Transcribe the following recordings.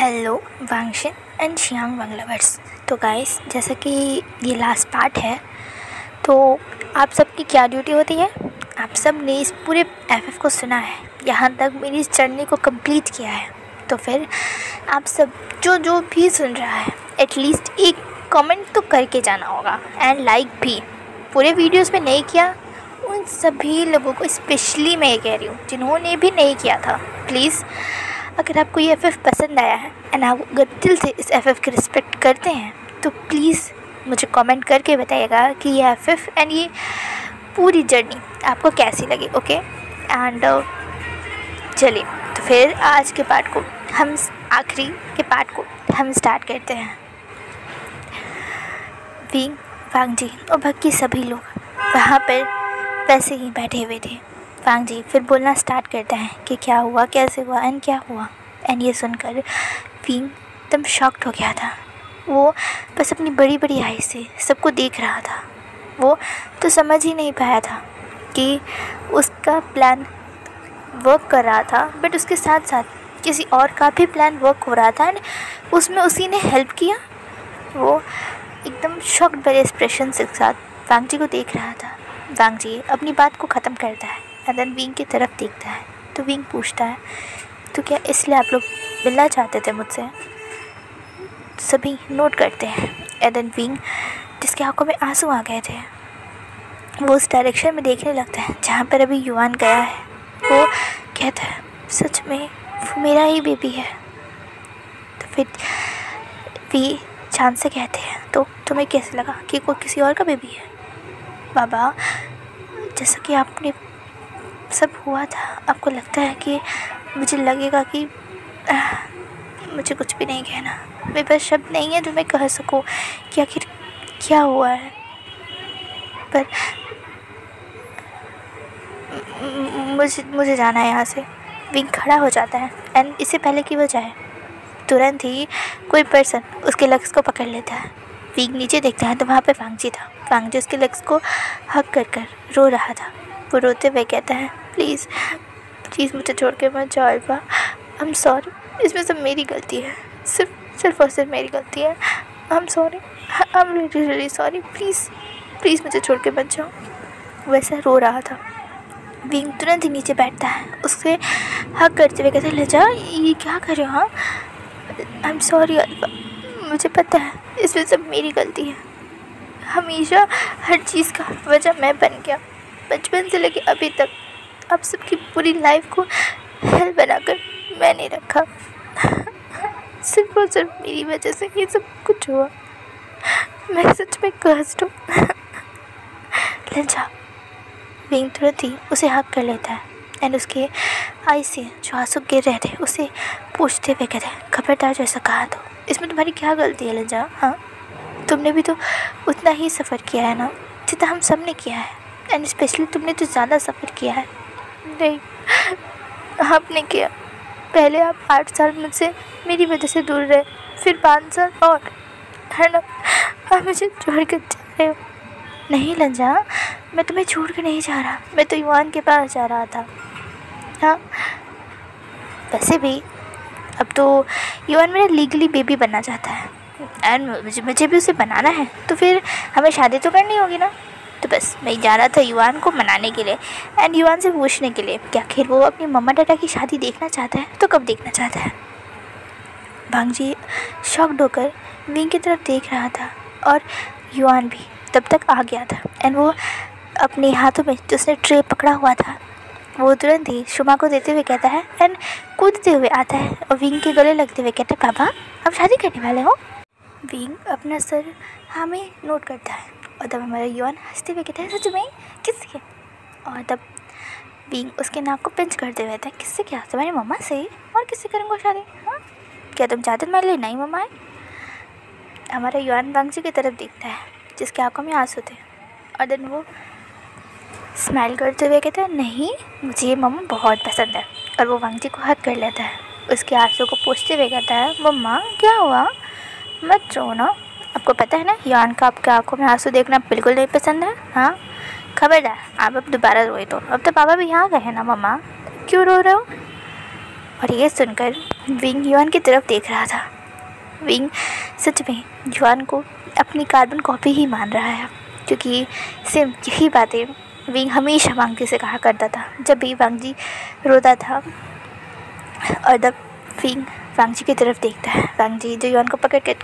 Hello Wangxin and Xiang Wang lovers. तो guys, जैसा कि ये लास्ट पार्ट है, तो आप सबकी क्या ड्यूटी होती है? आप सब ने इस पूरे एफएफ को सुना है, यहाँ तक मेरी इस जर्नी को कंप्लीट किया है। तो फिर आप सब जो भी सुन रहा है, एटलीस्ट एक कमेंट तो करके जाना होगा एंड लाइक भी। पूरे वीडियोस में नहीं किया, उन सभी लोगों को स्पेशली मैं ये कह रही हूँ जिन्होंने भी नहीं किया था, प्लीज़ अगर आपको ये एफएफ पसंद आया है एंड आप अगर दिल से इस एफएफ की रिस्पेक्ट करते हैं तो प्लीज़ मुझे कमेंट करके बताइएगा कि ये एफएफ एंड ये पूरी जर्नी आपको कैसी लगी। ओके एंड चलिए, तो फिर आज के पार्ट को हम आखिरी के पार्ट को हम स्टार्ट करते हैं। विंग, वांग जी और बाकी सभी लोग वहाँ पर वैसे ही बैठे हुए थे। वांग जी फिर बोलना स्टार्ट करता है कि क्या हुआ, कैसे हुआ एंड क्या हुआ। एंड ये सुनकर विंग एकदम शॉक्ड हो गया था। वो बस अपनी बड़ी बड़ी आई से सबको देख रहा था। वो तो समझ ही नहीं पाया था कि उसका प्लान वर्क कर रहा था, बट उसके साथ साथ किसी और का भी प्लान वर्क हो रहा था एंड उसमें उसी ने हेल्प किया। वो एकदम शॉक्ड भरे एक्सप्रेशन के साथ वांग जी को देख रहा था। वांग जी अपनी बात को ख़त्म करता है एंड देन विंग की तरफ देखता है। तो विंग पूछता है, तो क्या इसलिए आप लोग मिलना चाहते थे मुझसे? सभी नोट करते हैं एंड देन विंग, जिसकी आंखों में आंसू आ गए थे, वो उस डायरेक्शन में देखने लगता है जहाँ पर अभी युआन गया है। वो कहता है, सच में वो मेरा ही बेबी है। तो फिर वी चांद से कहते हैं, तो तुम्हें कैसे लगा कि वो किसी और का बेबी है? बाबा, जैसा कि आपने सब हुआ था, आपको लगता है कि मुझे लगेगा कि मुझे कुछ भी नहीं कहना, मेरे पास शब्द नहीं है जो मैं कह सकूं कि आखिर क्या हुआ है। पर मुझे जाना है यहाँ से। विंग खड़ा हो जाता है एंड इससे पहले कि वो जाए, तुरंत ही कोई पर्सन उसके लेग्स को पकड़ लेता है। विंग नीचे देखता है तो वहाँ पे वांग जी था। वांग जी उसके लेग्स को हक कर रो रहा था। वो रोते हुए कहता है, प्लीज़ प्लीज़ मुझे छोड़ के मत जाओ अल्फा, आई एम सॉरी, इसमें सब मेरी गलती है, सिर्फ और सिर्फ मेरी गलती है। I am sorry, I am really sorry, please मुझे छोड़ के मत जाओ। वैसा रो रहा था। विंग तुरंत ही नीचे बैठता है, उससे हक करते हुए कहता है, ले जा, ये क्या कर रहे हो? हाँ, आई एम सॉरी अल्फा, मुझे पता है इसमें सब मेरी गलती है। हमेशा हर चीज़ का वजह मैं बन गया, बचपन से लेके अभी तक आप सबकी पूरी लाइफ को हेल बनाकर मैंने रखा। सिर्फ और सिर्फ मेरी वजह से ये सब कुछ हुआ। मैं सच में कष्ट हूँ। लंजा। विंग तुरंत ही उसे हक कर लेता है एंड उसके आई से जो आंसू गिर रहे थे उसे पूछते हुए कहते हैं, खबरदार जो ऐसा कहा तो, इसमें तुम्हारी क्या गलती है लंजा? हाँ, तुमने भी तो उतना ही सफ़र किया है ना जितना हम सब ने किया है, एंड स्पेशली तुमने तो ज़्यादा सफ़र किया है। नहीं, आपने किया। पहले आप 8 साल मुझसे मेरी वजह से दूर रहे, फिर 5 साल और, है ना? आप मुझे छोड़ कर जा रहे हो। नहीं लंजा, मैं तुम्हें छोड़ कर नहीं जा रहा, मैं तो युआन के पास जा रहा था। हाँ, वैसे भी अब तो युआन मेरा लीगली बेबी बनना चाहता है एंड मुझे भी उसे बनाना है, तो फिर हमें शादी तो करनी होगी ना। तो बस मैं जा रहा था युआन को मनाने के लिए एंड युआन से पूछने के लिए कि आखिर वो अपनी मम्मा डैडा की शादी देखना चाहता है तो कब देखना चाहता है। वांग जी शॉक्ड होकर विंग की तरफ देख रहा था और युआन भी तब तक आ गया था एंड वो अपने हाथों में जो उसने ट्रे पकड़ा हुआ था वो तुरंत ही शुमा को देते हुए कहता है एंड कूदते हुए आता है और विंग के गले लगते हुए कहता है, पापा आप शादी करने वाले हो? विंग अपना सर हाँ में नोट करता है और तब हमारा युआन हंसते हुए कहता है, सच में? किससे? और तब विंग उसके नाक को पिंच करते हुए कहता है, किससे? क्या तुम्हारी मम्मा से? और किससे करूँगा शादी? हाँ, क्या तुम चाहते तुम्हारे लिए नई मम्मा है? हमारा युआन वांग जी की तरफ देखता है जिसकी आंखों में आंसू थे और देन वो स्माइल करते हुए कहता है, नहीं, मुझे ये मम्मा बहुत पसंद है। और वो वांग जी को हक कर लेता है, उसके आंसू को पोंछते हुए कहता है, मम्मा क्या हुआ? मत रो ना, आपको पता है ना युआन का आपके आंखों में आंसू देखना बिल्कुल नहीं पसंद है। हाँ, खबरदार आप अब दोबारा रोए तो। अब तो पापा भी यहाँ गए हैं ना मम्मा, क्यों रो रहे हो? और ये सुनकर विंग युआन की तरफ देख रहा था। विंग सच में युआन को अपनी कार्बन कॉपी ही मान रहा है, क्योंकि सेम यही बातें विंग हमेशा वांगजी से कहा करता था जब भी वांगजी रोता था। और जब विंग वांगजी की तरफ देखता है, वांगजी जो युआन को पकड़ कर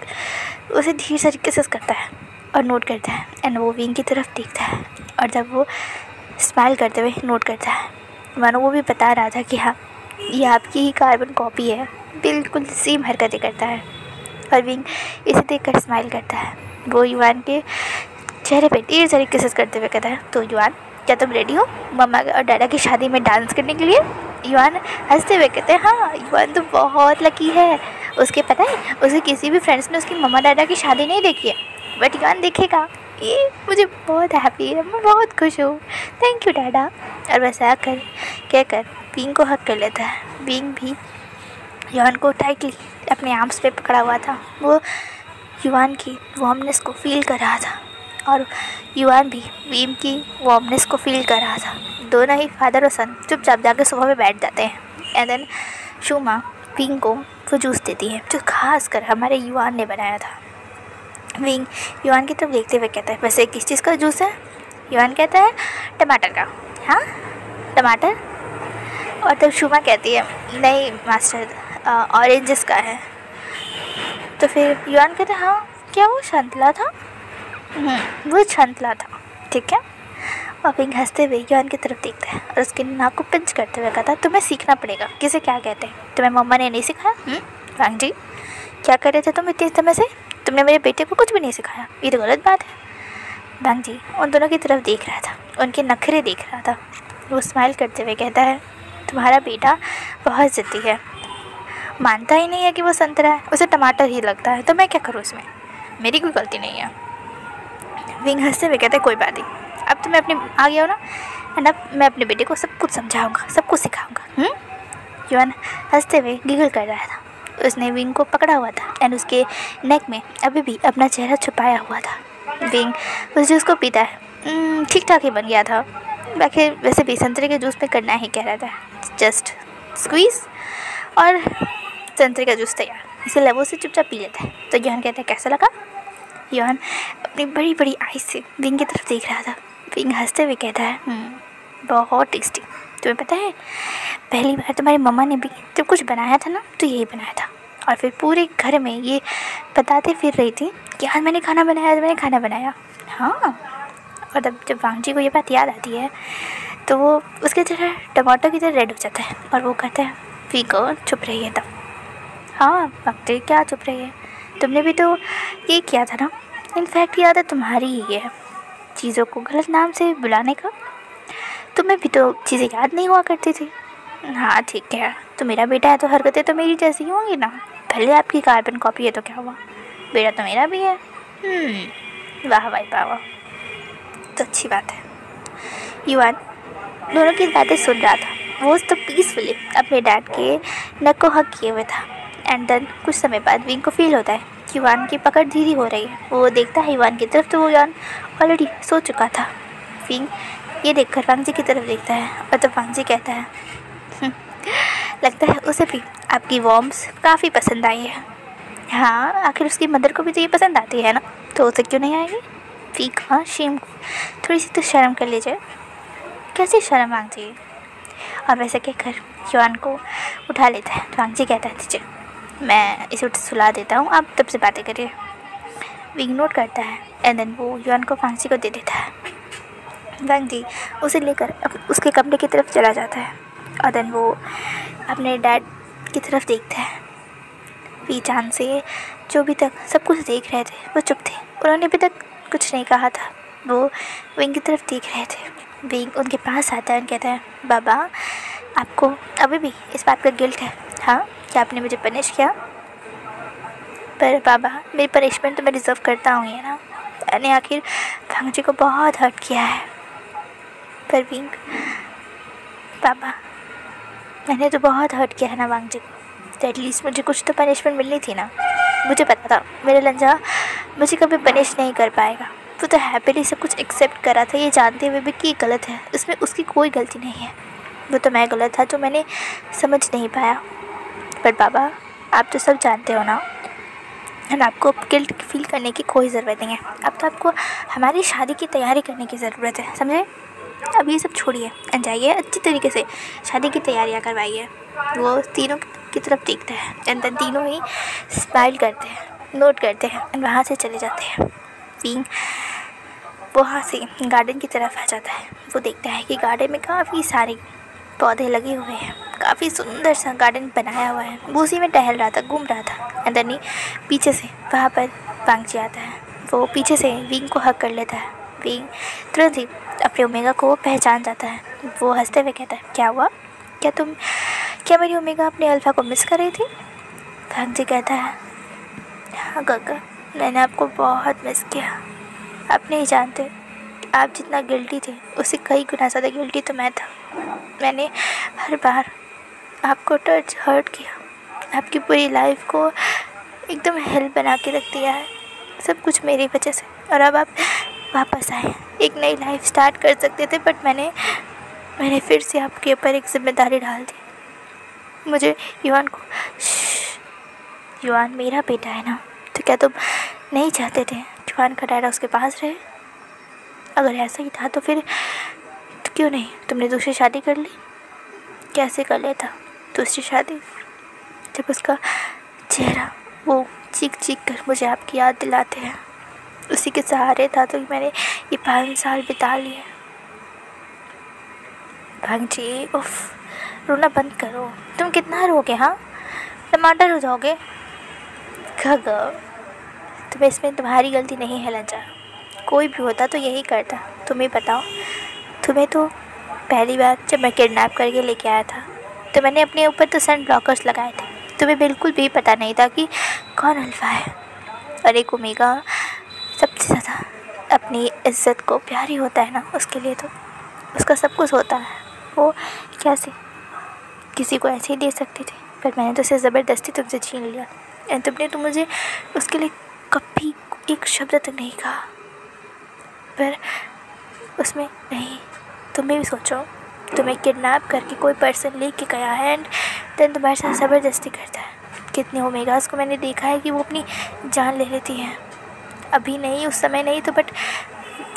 उसे धीरे से किसेस करता है और नोट करता है। एंड वो विंग की तरफ देखता है और जब वो स्माइल करते हुए नोट करता है, मानो वो भी बता रहा था कि हाँ, ये आपकी ही कार्बन कॉपी है, बिल्कुल सेम हरकतें करता है। और विंग इसे देखकर स्माइल करता है। वो युआन के चेहरे पे ढेर सारी किसेस करते हुए कहता है, तो युआन, क्या तुम रेडी हो मम्मा और डैडा की शादी में डांस करने के लिए? युआन हंसते हुए कहते हैं, हाँ, युआन तो बहुत लकी है। उसके पता है, उसे किसी भी फ्रेंड्स ने उसकी मम्मा डैडा की शादी नहीं देखी है, बट युआन देखेगा। ये मुझे बहुत हैप्पी है, मैं बहुत खुश हूँ, थैंक यू डैडा। और वैसा कहकर विंग को हक कर लेता है। विंग भी युआन को टाइटली अपने आर्म्स पे पकड़ा हुआ था। वो युआन की वार्मनेस को फील कर रहा था और युआन भी विंग की वार्मनेस को फील कर रहा था। दोनों ही फादर और सन चुपचाप जाकर सोफा पे बैठ जाते हैं। एंड देन शुमा विंग को वो जूस देती है जो खास कर हमारे युआन ने बनाया था। विंग युआन की तरफ देखते हुए कहता है, वैसे किस चीज़ का जूस है? युआन कहता है, टमाटर का। हाँ, टमाटर? और तब शुमा कहती है, नहीं मास्टर, ऑरेंजेस का है। तो फिर युआन कहता है, हाँ, क्या वो संतला था? वो संतला था, ठीक है। और विंग हंसते हुए युआन की तरफ देखता है और उसके नाक को पिंच करते हुए कहता है, तुम्हें सीखना पड़ेगा किसे क्या कहते हैं। तुम्हें मम्मा ने नहीं सिखाया? वांगजी, क्या कर रहे थे तुम इतने समय से? तुमने मेरे बेटे को कुछ भी नहीं सिखाया, ये तो गलत बात है। वांगजी उन दोनों की तरफ देख रहा था, उनके नखरे देख रहा था। वो स्माइल करते हुए कहता है, तुम्हारा बेटा बहुत ज़िद्दी है, मानता ही नहीं है कि वो संतरा है, उसे टमाटर ही लगता है, तो मैं क्या करूँ इसमें? मेरी कोई गलती नहीं है। विंग हंसते हुए कहते हैं, कोई बात नहीं, अब तुम्हें अपने आ गया हो ना, एंड अब मैं अपने बेटे को सब कुछ समझाऊंगा, सब कुछ सिखाऊंगा। युआन हंसते हुए गिगल कर रहा था। उसने विंग को पकड़ा हुआ था एंड उसके नेक में अभी भी अपना चेहरा छुपाया हुआ था। विंग उस जूस को पीता है। ठीक ठाक ही बन गया था, बाकी वैसे भी संतरे के जूस में करना ही कह रहा था, जस्ट स्क्वीज़ और संतरे का जूस तैयार। इसलिए वो से चुपचाप पी लेता है। तो युआन कहता है, कैसा लगा? युआन अपनी बड़ी बड़ी आई से विंग की तरफ देख रहा था। विंग हंसते हुए कहता है, बहुत टेस्टी। तुम्हें पता है, पहली बार तुम्हारी मम्मा ने भी जब कुछ बनाया था ना, तो यही बनाया था, और फिर पूरे घर में ये बताते फिर रही थी कि आज मैंने खाना बनाया, आज मैंने खाना बनाया। हाँ, और जब वांगजी को ये बात याद आती है तो वो उसके चेहरा टमाटर की तरह रेड हो जाता है और वो कहता है, विंग चुप रही है। तब हाँ वांगजी, क्या चुप रही है? तुमने भी तो ये किया था ना। इनफैक्ट ये आदत तुम्हारी ही है, चीज़ों को गलत नाम से बुलाने का। तुम्हें भी तो चीज़ें याद नहीं हुआ करती थी। हाँ ठीक है, तो मेरा बेटा है तो हरकतें तो मेरी जैसी ही होंगी ना। भले आपकी कार्बन कॉपी है तो क्या हुआ, बेटा तो मेरा भी है। वाह भाई वाह, तो अच्छी बात है। युआन दोनों की बातें सुन रहा था। वो तो पीसफुली अपने डैड के नेक को हक किए हुए था। एंड देन कुछ समय बाद विंग को फील होता है कि युआन की पकड़ धीरे हो रही है। वो देखता है युआन की तरफ, तो वो युआन ऑलरेडी सो चुका था। विंग ये देखकर वांगजी की तरफ देखता है और तब वांगजी कहता है, लगता है उसे भी आपकी वॉर्म्स काफ़ी पसंद आई है। हाँ, आखिर उसकी मदर को भी तो ये पसंद आती है ना, तो उसे क्यों नहीं आएगी? ठीक, हाँ, शेम थोड़ी सी तो शर्म कर लीजिए। कैसी शर्म वांगजी? और वैसे कहकर युआन को उठा लेता है। तो वांगजी कहता है, दीजिए मैं इसे सुला देता हूँ, आप तब से बातें करिए। विंग नोट करता है एंड देन वो युआन को वांगजी को दे देता है। वांगजी उसे लेकर उसके कमरे की तरफ चला जाता है और देन वो अपने डैड की तरफ देखता है। पीछान से जो भी तक सब कुछ देख रहे थे वो चुप थे, उन्होंने अभी तक कुछ नहीं कहा था। वो विंग की तरफ देख रहे थे। विंग उनके पास आता है और कहता है, बाबा आपको अभी भी इस बात का गिल्ट है? हाँ, क्या आपने मुझे पनिश किया? पर बाबा, मेरी पनिशमेंट तो मैं डिज़र्व करता हूँ ये ना, मैंने आखिर वांगजी को बहुत हर्ट किया है। पर विंग, बाबा मैंने तो बहुत हर्ट किया है ना वांगजी को, तो एटलीस्ट मुझे कुछ तो पनिशमेंट मिलनी थी ना। मुझे पता था मेरा लंजा मुझे कभी पनिश नहीं कर पाएगा। वो तो हैप्पीली सब कुछ एक्सेप्ट करा था, ये जानते हुए भी कि गलत है, इसमें उसकी कोई गलती नहीं है। वो तो मैं गलत था जो मैंने समझ नहीं पाया। बट बाबा, आप तो सब जानते हो ना, एंड आपको गिल्ट फील करने की कोई ज़रूरत नहीं है। अब तो आपको हमारी शादी की तैयारी करने की ज़रूरत है, समझे? अब ये सब छोड़िए एंड जाइए अच्छी तरीके से शादी की तैयारियां करवाइए। वो तीनों की तरफ देखता है एंड देन तीनों ही स्माइल करते हैं, नोट करते हैं एंड वहाँ से चले जाते हैं। विंग वहाँ से गार्डन की तरफ आ जाता है। वो देखता है कि गार्डन में काफ़ी सारे पौधे लगे हुए हैं, काफ़ी सुंदर सा गार्डन बनाया हुआ है। वो उसी में टहल रहा था, घूम रहा था एंड देन पीछे से वहाँ पर वांगची आता है। वो पीछे से विंग को हक कर लेता है। विंग तुरंत ही अपने ओमेगा को पहचान जाता है। वो हंसते हुए कहता है, क्या हुआ? क्या मेरी ओमेगा अपने अल्फ़ा को मिस कर रही थी? वांगची कहता है, हाँ काका, मैंने आपको बहुत मिस किया। आप नहीं जानते, आप जितना गिल्टी थे उससे कई गुना ज़्यादा गिल्टी तो मैं था। मैंने हर बार आपको टच हर्ट किया, आपकी पूरी लाइफ को एकदम हेल बना के रख दिया है, सब कुछ मेरी वजह से। और अब आप वापस आए, एक नई लाइफ स्टार्ट कर सकते थे, बट मैंने फिर से आपके ऊपर एक जिम्मेदारी डाल दी। मुझे युवान को, युवान मेरा बेटा है ना, तो क्या तुम नहीं चाहते थे युवान का डैडा उसके पास रहे? अगर ऐसा ही था तो फिर तो क्यों नहीं तुमने दूसरी शादी कर ली? कैसे कर लेता दूसरी शादी, जब उसका चेहरा वो चीख चीख कर मुझे आपकी याद दिलाते हैं। उसी के सहारे था तो मैंने ये 5 साल बिता लिए। भांजी, उफ, रोना बंद करो। तुम कितना रोगे? हाँ, टमाटर हो जाओगे। तुम्हें इसमें तुम्हारी गलती नहीं है लज्जा। कोई भी होता तो यही करता। तुम ही बताओ, तुम्हें तो पहली बार जब मैं किडनैप करके लेके आया था तो मैंने अपने ऊपर तो सन ब्लॉकर्स लगाए थे। तुम्हें बिल्कुल भी पता नहीं था कि कौन अल्फ़ा है। और एक ओमेगा सबसे ज़्यादा अपनी इज़्ज़त को प्यार ही होता है ना, उसके लिए तो उसका सब कुछ होता है। वो कैसे किसी को ऐसे ही दे सकती थी, पर मैंने तो उसे ज़बरदस्ती तुमसे छीन लिया। एंड तुमने तो मुझे उसके लिए कभी एक शब्द तक नहीं कहा। पर उसमें नहीं, तुम्हें भी सोचो, तुम्हें किडनैप करके कोई पर्सन लेके गया है एंड देन तुम्हारे साथ ज़बरदस्ती करता है। कितने ओमेगास को मैंने देखा है कि वो अपनी जान ले लेती हैं। अभी नहीं, उस समय नहीं तो, बट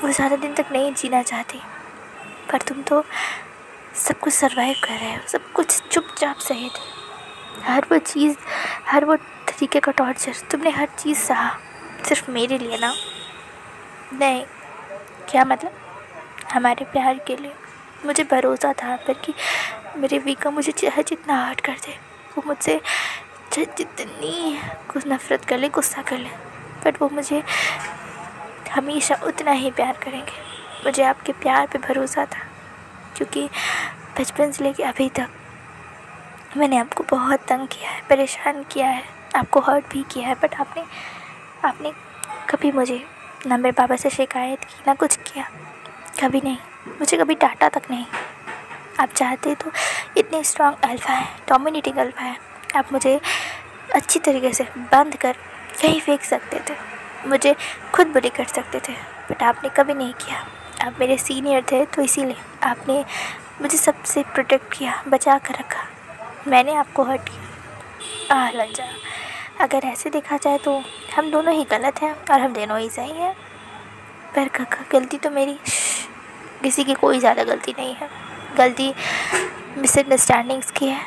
वो ज़्यादा दिन तक नहीं जीना चाहती। पर तुम तो सब कुछ सर्वाइव कर रहे हो, सब कुछ चुपचाप सहे थे। हर वो चीज़, हर वो तरीके का टॉर्चर तुमने हर चीज़ सहा, सिर्फ मेरे लिए ना। नहीं, क्या मतलब? हमारे प्यार के लिए। मुझे भरोसा था पर कि मेरे वीका मुझे चाहे जितना हर्ट कर दे, वो मुझसे जितनी कुछ नफ़रत कर ले, गुस्सा कर ले, बट वो मुझे हमेशा उतना ही प्यार करेंगे। मुझे आपके प्यार पे भरोसा था, क्योंकि बचपन से लेके अभी तक मैंने आपको बहुत तंग किया है, परेशान किया है, आपको हर्ट भी किया है, बट आपने कभी मुझे ना मेरे पापा से शिकायत की, ना कुछ किया, कभी नहीं, मुझे कभी डांटा तक नहीं। आप चाहते तो इतने स्ट्रॉन्ग अल्फ़ा है, डोमिनेटिंग अल्फ़ा है, आप मुझे अच्छी तरीके से बंद कर कहीं फेंक सकते थे, मुझे खुद बुरी कर सकते थे, बट आपने कभी नहीं किया। आप मेरे सीनियर थे तो इसीलिए आपने मुझे सबसे प्रोटेक्ट किया, बचा कर रखा। मैंने आपको हर्ट किया। लज्जा, अगर ऐसे देखा जाए तो हम दोनों ही गलत हैं और हम दोनों ही सही हैं। पर काका, गलती तो मेरी, किसी की कोई ज़्यादा गलती नहीं है। गलती मिसअंडरस्टैंडिंग्स की है,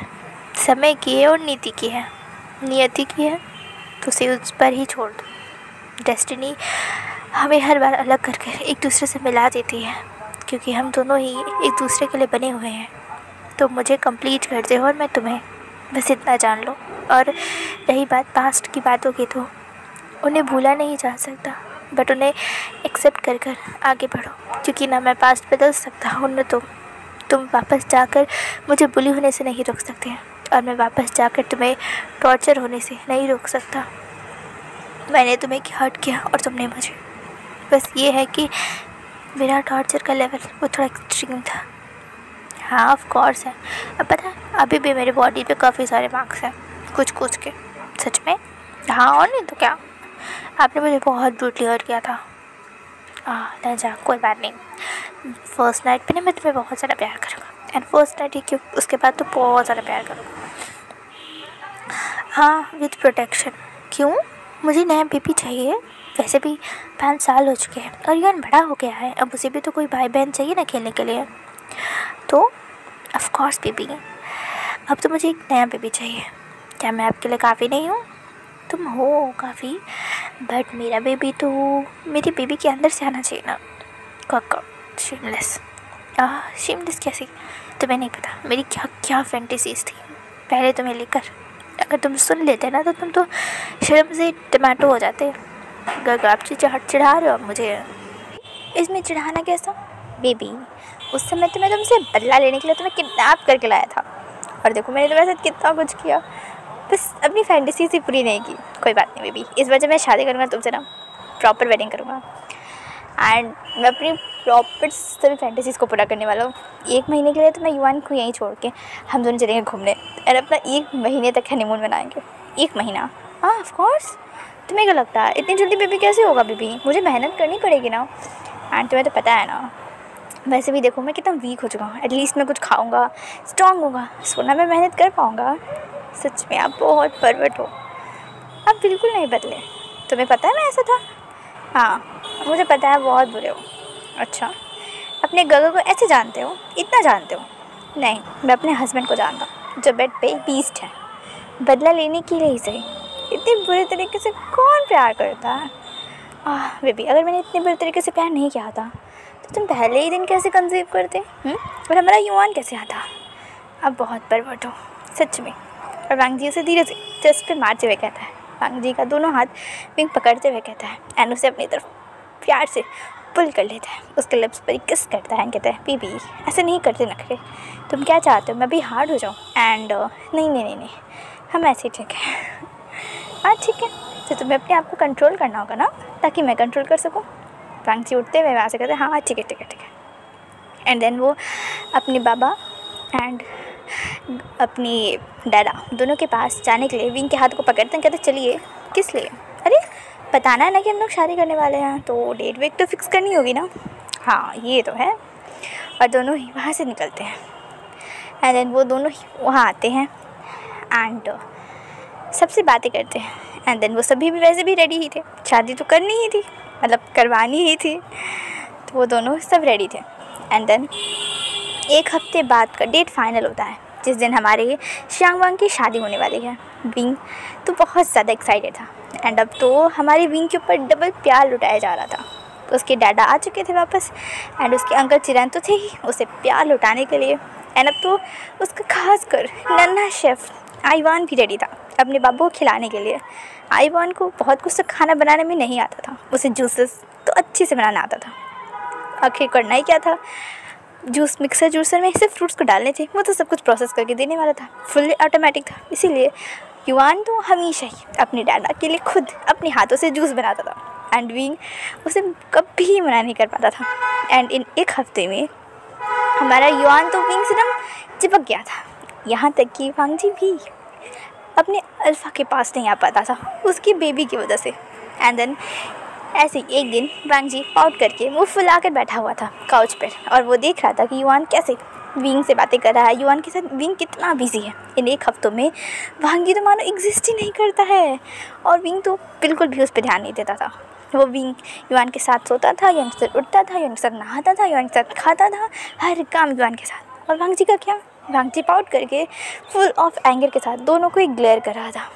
समय की है और नीति की है। नियति की है तो उसे उस पर ही छोड़ दो। डेस्टिनी हमें हर बार अलग कर कर एक दूसरे से मिला देती है, क्योंकि हम दोनों ही एक दूसरे के लिए बने हुए हैं। तो मुझे कंप्लीट कर दे और मैं तुम्हें, बस इतना जान लो। और रही बात पास्ट की बातों की, तो उन्हें भूला नहीं जा सकता, बट उन्हें एक्सेप्ट कर कर आगे बढ़ो, क्योंकि ना मैं पास्ट बदल सकता हूँ ना तुम वापस जाकर मुझे बुली होने से नहीं रोक सकते, और मैं वापस जाकर तुम्हें टॉर्चर होने से नहीं रोक सकता। मैंने तुम्हें हर्ट किया और तुमने मुझे। बस ये है कि मेरा टॉर्चर का लेवल वो थोड़ा एक्सट्रीम था। हाँ, ऑफ कोर्स है। अब पता है, अभी भी मेरे बॉडी पे काफ़ी सारे मार्क्स हैं, कुछ के। सच में? हाँ, और नहीं तो क्या। आपने मुझे बहुत ब्रूटली हर्ट किया था। जा, कोई बात नहीं। फर्स्ट नाइट पे ना मैं तुम्हें बहुत ज़्यादा प्यार करूँगा, एंड फर्स्ट नाइट ही क्यों, उसके बाद तो बहुत ज़्यादा प्यार करूँगा। हाँ, विथ प्रोटेक्शन। क्यों? मुझे नया बेबी चाहिए। वैसे भी 5 साल हो चुके हैं और युवान बड़ा हो गया है, अब उसे भी तो कोई भाई बहन चाहिए ना खेलने के लिए। तो ऑफ कोर्स बेबी, अब तो मुझे एक नया बेबी चाहिए। क्या मैं आपके लिए काफ़ी नहीं हूँ? तुम हो काफ़ी, बट मेरा बेबी तो मेरी बेबी के अंदर से आना चाहिए ना। काका शेमलेस। शेमलेस कैसी? तुम्हें नहीं पता मेरी क्या क्या फैंटेसीज थी पहले तुम्हें लेकर। अगर तुम सुन लेते ना तो तुम तो शर्म से टमाटो हो जाते। आप चिढ़ा रहे हो अब मुझे। इसमें चिढ़ाना कैसा? बेबी, उस समय तो मैं तुमसे बदला लेने के लिए तुम्हें किडनैप करके लाया था, और देखो मैंने तुम्हारे साथ कितना कुछ किया, बस अपनी फैंटेसी से पूरी नहीं की। कोई बात नहीं बेबी, इस बार जब मैं शादी करूँगा तुमसे ना, प्रॉपर वेडिंग करूँगा, एंड मैं अपनी प्रॉपर सभी फैंटेसीज़ को पूरा करने वाला हूँ। 1 महीने के लिए तो मैं युवान को यहीं छोड़ के हम दोनों चलेंगे घूमने, और अपना 1 महीने तक हनीमून मनाएंगे। 1 महीना? हाँ ऑफ कोर्स। तुम्हें क्या लगता है इतनी जल्दी बेबी कैसे होगा? बेबी मुझे मेहनत करनी पड़ेगी ना, एंड तुम्हें तो पता है ना, वैसे भी देखो मैं कितना वीक हो चुका हूँ। एटलीस्ट मैं कुछ खाऊंगा, स्ट्रॉन्ग होगा, सोना मैं मेहनत कर पाऊँगा। सच में आप बहुत परवट हो, आप बिल्कुल नहीं बदले। तुम्हें पता है मैं ऐसा था? हाँ मुझे पता है, बहुत बुरे हो। अच्छा, अपने गगो को ऐसे जानते हो? इतना जानते हो? नहीं, मैं अपने हस्बैंड को जानता हूँ जो बेड पे बीस्ट है। बदला लेने के लिए ही सही। इतने बुरे तरीके से कौन प्यार करता है? बेबी, अगर मैंने इतने बुरे तरीके से प्यार नहीं किया था तो तुम पहले ही दिन कैसे कंसीव करते? और हमारा युवान कैसे आता? अब बहुत परवट हो सच में। और वांग जी उसे धीरे से चेस्ट पे मारते हुए कहता है। वांग जी का दोनों हाथ विंग पकड़ते हुए कहता है, एंड उसे अपनी तरफ प्यार से पुल कर लेता है, उसके लिप्स पर किस करता है, कहता है बेबी ऐसे नहीं करते नखरे, तुम क्या चाहते हो मैं भी हार्ड हो जाऊँ? एंड नहीं, हम ऐसे ही ठीक है। हाँ ठीक है, तो तुम्हें अपने आप को कंट्रोल करना होगा ना, ताकि मैं कंट्रोल कर सकूँ। वांग जी उठते हुए वहाँ से कहते हैं हाँ ठीक है। एंड देन वो अपने बाबा एंड अपनी डैडा दोनों के पास जाने के लिए विंग के हाथ को पकड़ते हैं, कहते चलिए। किस लिए? अरे बताना है ना कि हम लोग शादी करने वाले हैं, तो डेट वेट तो फिक्स करनी होगी ना। हाँ ये तो है। और दोनों ही वहाँ से निकलते हैं, एंड देन वो दोनों ही वहाँ आते हैं एंड सबसे बातें करते हैं। एंड देन वो सभी भी वैसे भी रेडी ही थे, शादी तो करनी ही थी, मतलब करवानी ही थी, तो वो दोनों सब रेडी थे। एंड देन 1 हफ्ते बाद का डेट फाइनल होता है, जिस दिन हमारे शांगवांग की शादी होने वाली है। विंग तो बहुत ज़्यादा एक्साइटेड था, एंड अब तो हमारे विंग के ऊपर डबल प्यार लुटाया जा रहा था। उसके डैडा आ चुके थे वापस, एंड उसके अंकल चिरन तो थे ही उसे प्यार लुटाने के लिए, एंड अब तो उसका खासकर नन्हा शेफ़ आईवान भी रेडी था अपने बाबू को खिलाने के लिए। आईवान को बहुत कुछ तो खाना बनाने में नहीं आता था, उसे जूसेस तो अच्छे से बनाना आता था। आखिर करना ही क्या था, जूस मिक्सर जूसर में सिर्फ फ्रूट्स को डालने थे, वो तो सब कुछ प्रोसेस करके देने वाला था, फुल्ली ऑटोमेटिक था। इसीलिए युवान तो हमेशा ही अपने डैडा के लिए खुद अपने हाथों से जूस बनाता था, एंड विंग उसे कभी मना नहीं कर पाता था। एंड इन 1 हफ्ते में हमारा युवान तो विंग से एकदम चिपक गया था, यहाँ तक कि वांग जी भी अपने अल्फ़ा के पास नहीं आ पाता था उसकी बेबी की वजह से। एंड देन ऐसे ही एक दिन वांग जी पाउट करके मुँह फुलाकर बैठा हुआ था काउच पर, और वो देख रहा था कि युवान कैसे विंग से बातें कर रहा है, युवान के साथ विंग कितना बिजी है। इन 1 हफ्तों में वांग जी तो मानो एग्जिस्ट ही नहीं करता है, और विंग तो बिल्कुल भी उस पर ध्यान नहीं देता था। वो विंग युवान के साथ सोता था, युवान के साथ उठता था, युवान के साथ नहाता था, युवान के साथ खाता था, हर काम युवान के साथ। और वांग जी का क्या, वांग जी पाउट करके फुल ऑफ एंगर के साथ दोनों को ही ग्लेयर कर रहा था।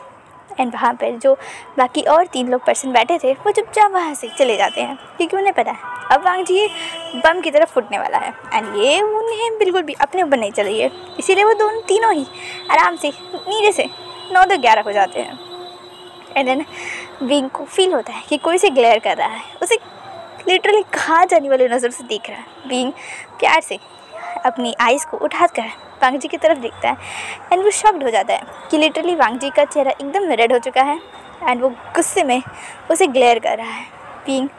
एंड वहाँ पर जो बाकी और 3 लोग पर्सन बैठे थे वो चुपचाप वहाँ से चले जाते हैं, क्योंकि उन्हें पता है अब वांग जी बम की तरफ फूटने वाला है, एंड ये उन्हें बिल्कुल भी अपने ऊपर नहीं चल रही है। इसीलिए वो तीनों ही आराम से नीचे से 9 से 11 हो जाते हैं। एंड देन विंग को फील होता है कि कोई से ग्लेयर कर रहा है, उसे लिटरली खा जाने वाली नज़र से देख रहा है। विंग प्यार से अपनी आइज़ को उठाकर वांग जी की तरफ देखता है, एंड वो शॉक्ड हो जाता है कि लिटरली वांग जी का चेहरा एकदम रेड हो चुका है, एंड वो गुस्से में उसे ग्लेयर कर रहा है। विंग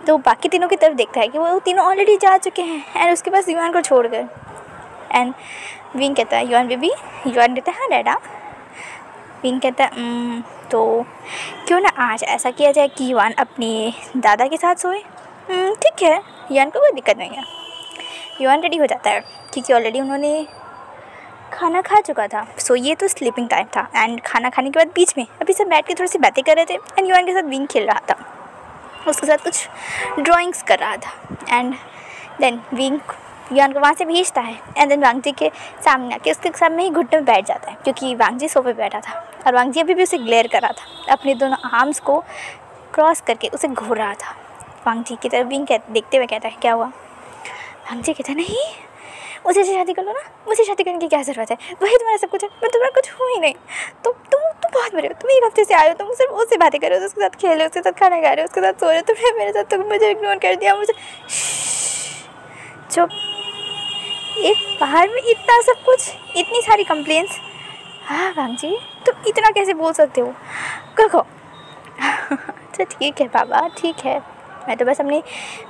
तो बाकी तीनों की तरफ देखता है कि वो तीनों ऑलरेडी जा चुके हैं, एंड उसके पास युवान को छोड़कर। एंड विंग कहता है युवान बेबी, युवान कहता है हाँ डैडा। विंग कहता है तो क्यों ना आज ऐसा किया जाए कि युवान अपनी दादा के साथ सोए। ठीक है, युवान को कोई दिक्कत नहीं है। युवान रेडी हो जाता है क्योंकि ऑलरेडी उन्होंने खाना खा चुका था। सो ये तो स्लीपिंग टाइम था। एंड खाना खाने के बाद बीच में अभी सब बैठ के थोड़ी सी बातें कर रहे थे। एंड युआन के साथ विंग खेल रहा था, उसके साथ कुछ ड्राइंग्स कर रहा था। एंड देन विंग युआन को वहाँ से भेजता है। एंड देन वांग जी के सामने आके उसके सामने ही घुटने में बैठ जाता है, क्योंकि वांग जी सोफे पे बैठा था और वांग जी अभी भी उसे ग्लेयर कर रहा था, अपने दोनों आर्म्स को क्रॉस करके उसे घूर रहा था। वांग जी की तरफ विंग देखते हुए कहता है, क्या हुआ? वांग जी कहता है, नहीं, उसे शादी कर लो ना, मुझे शादी करने की क्या ज़रूरत है, वही तुम्हारा सब कुछ है, मैं तुम्हारा कुछ हूँ ही नहीं। तुम बहुत बड़े हो, तुम एक हफ्ते से आए हो, तुम सिर्फ उससे बातें कर रहे हो, उसके साथ खेल रहे हो, उसके साथ खाना खा रहे हो, उसके साथ सो रहे हो, तुमने मेरे साथ तुम मुझे इग्नोर कर दिया। मुझे चुप, एक बाहर में इतना सब कुछ, इतनी सारी कंप्लेंट्स। हाँ वांग जी, तुम इतना कैसे बोल सकते हो? कहो। अच्छा ठीक है बाबा, ठीक है, मैं तो बस अपनी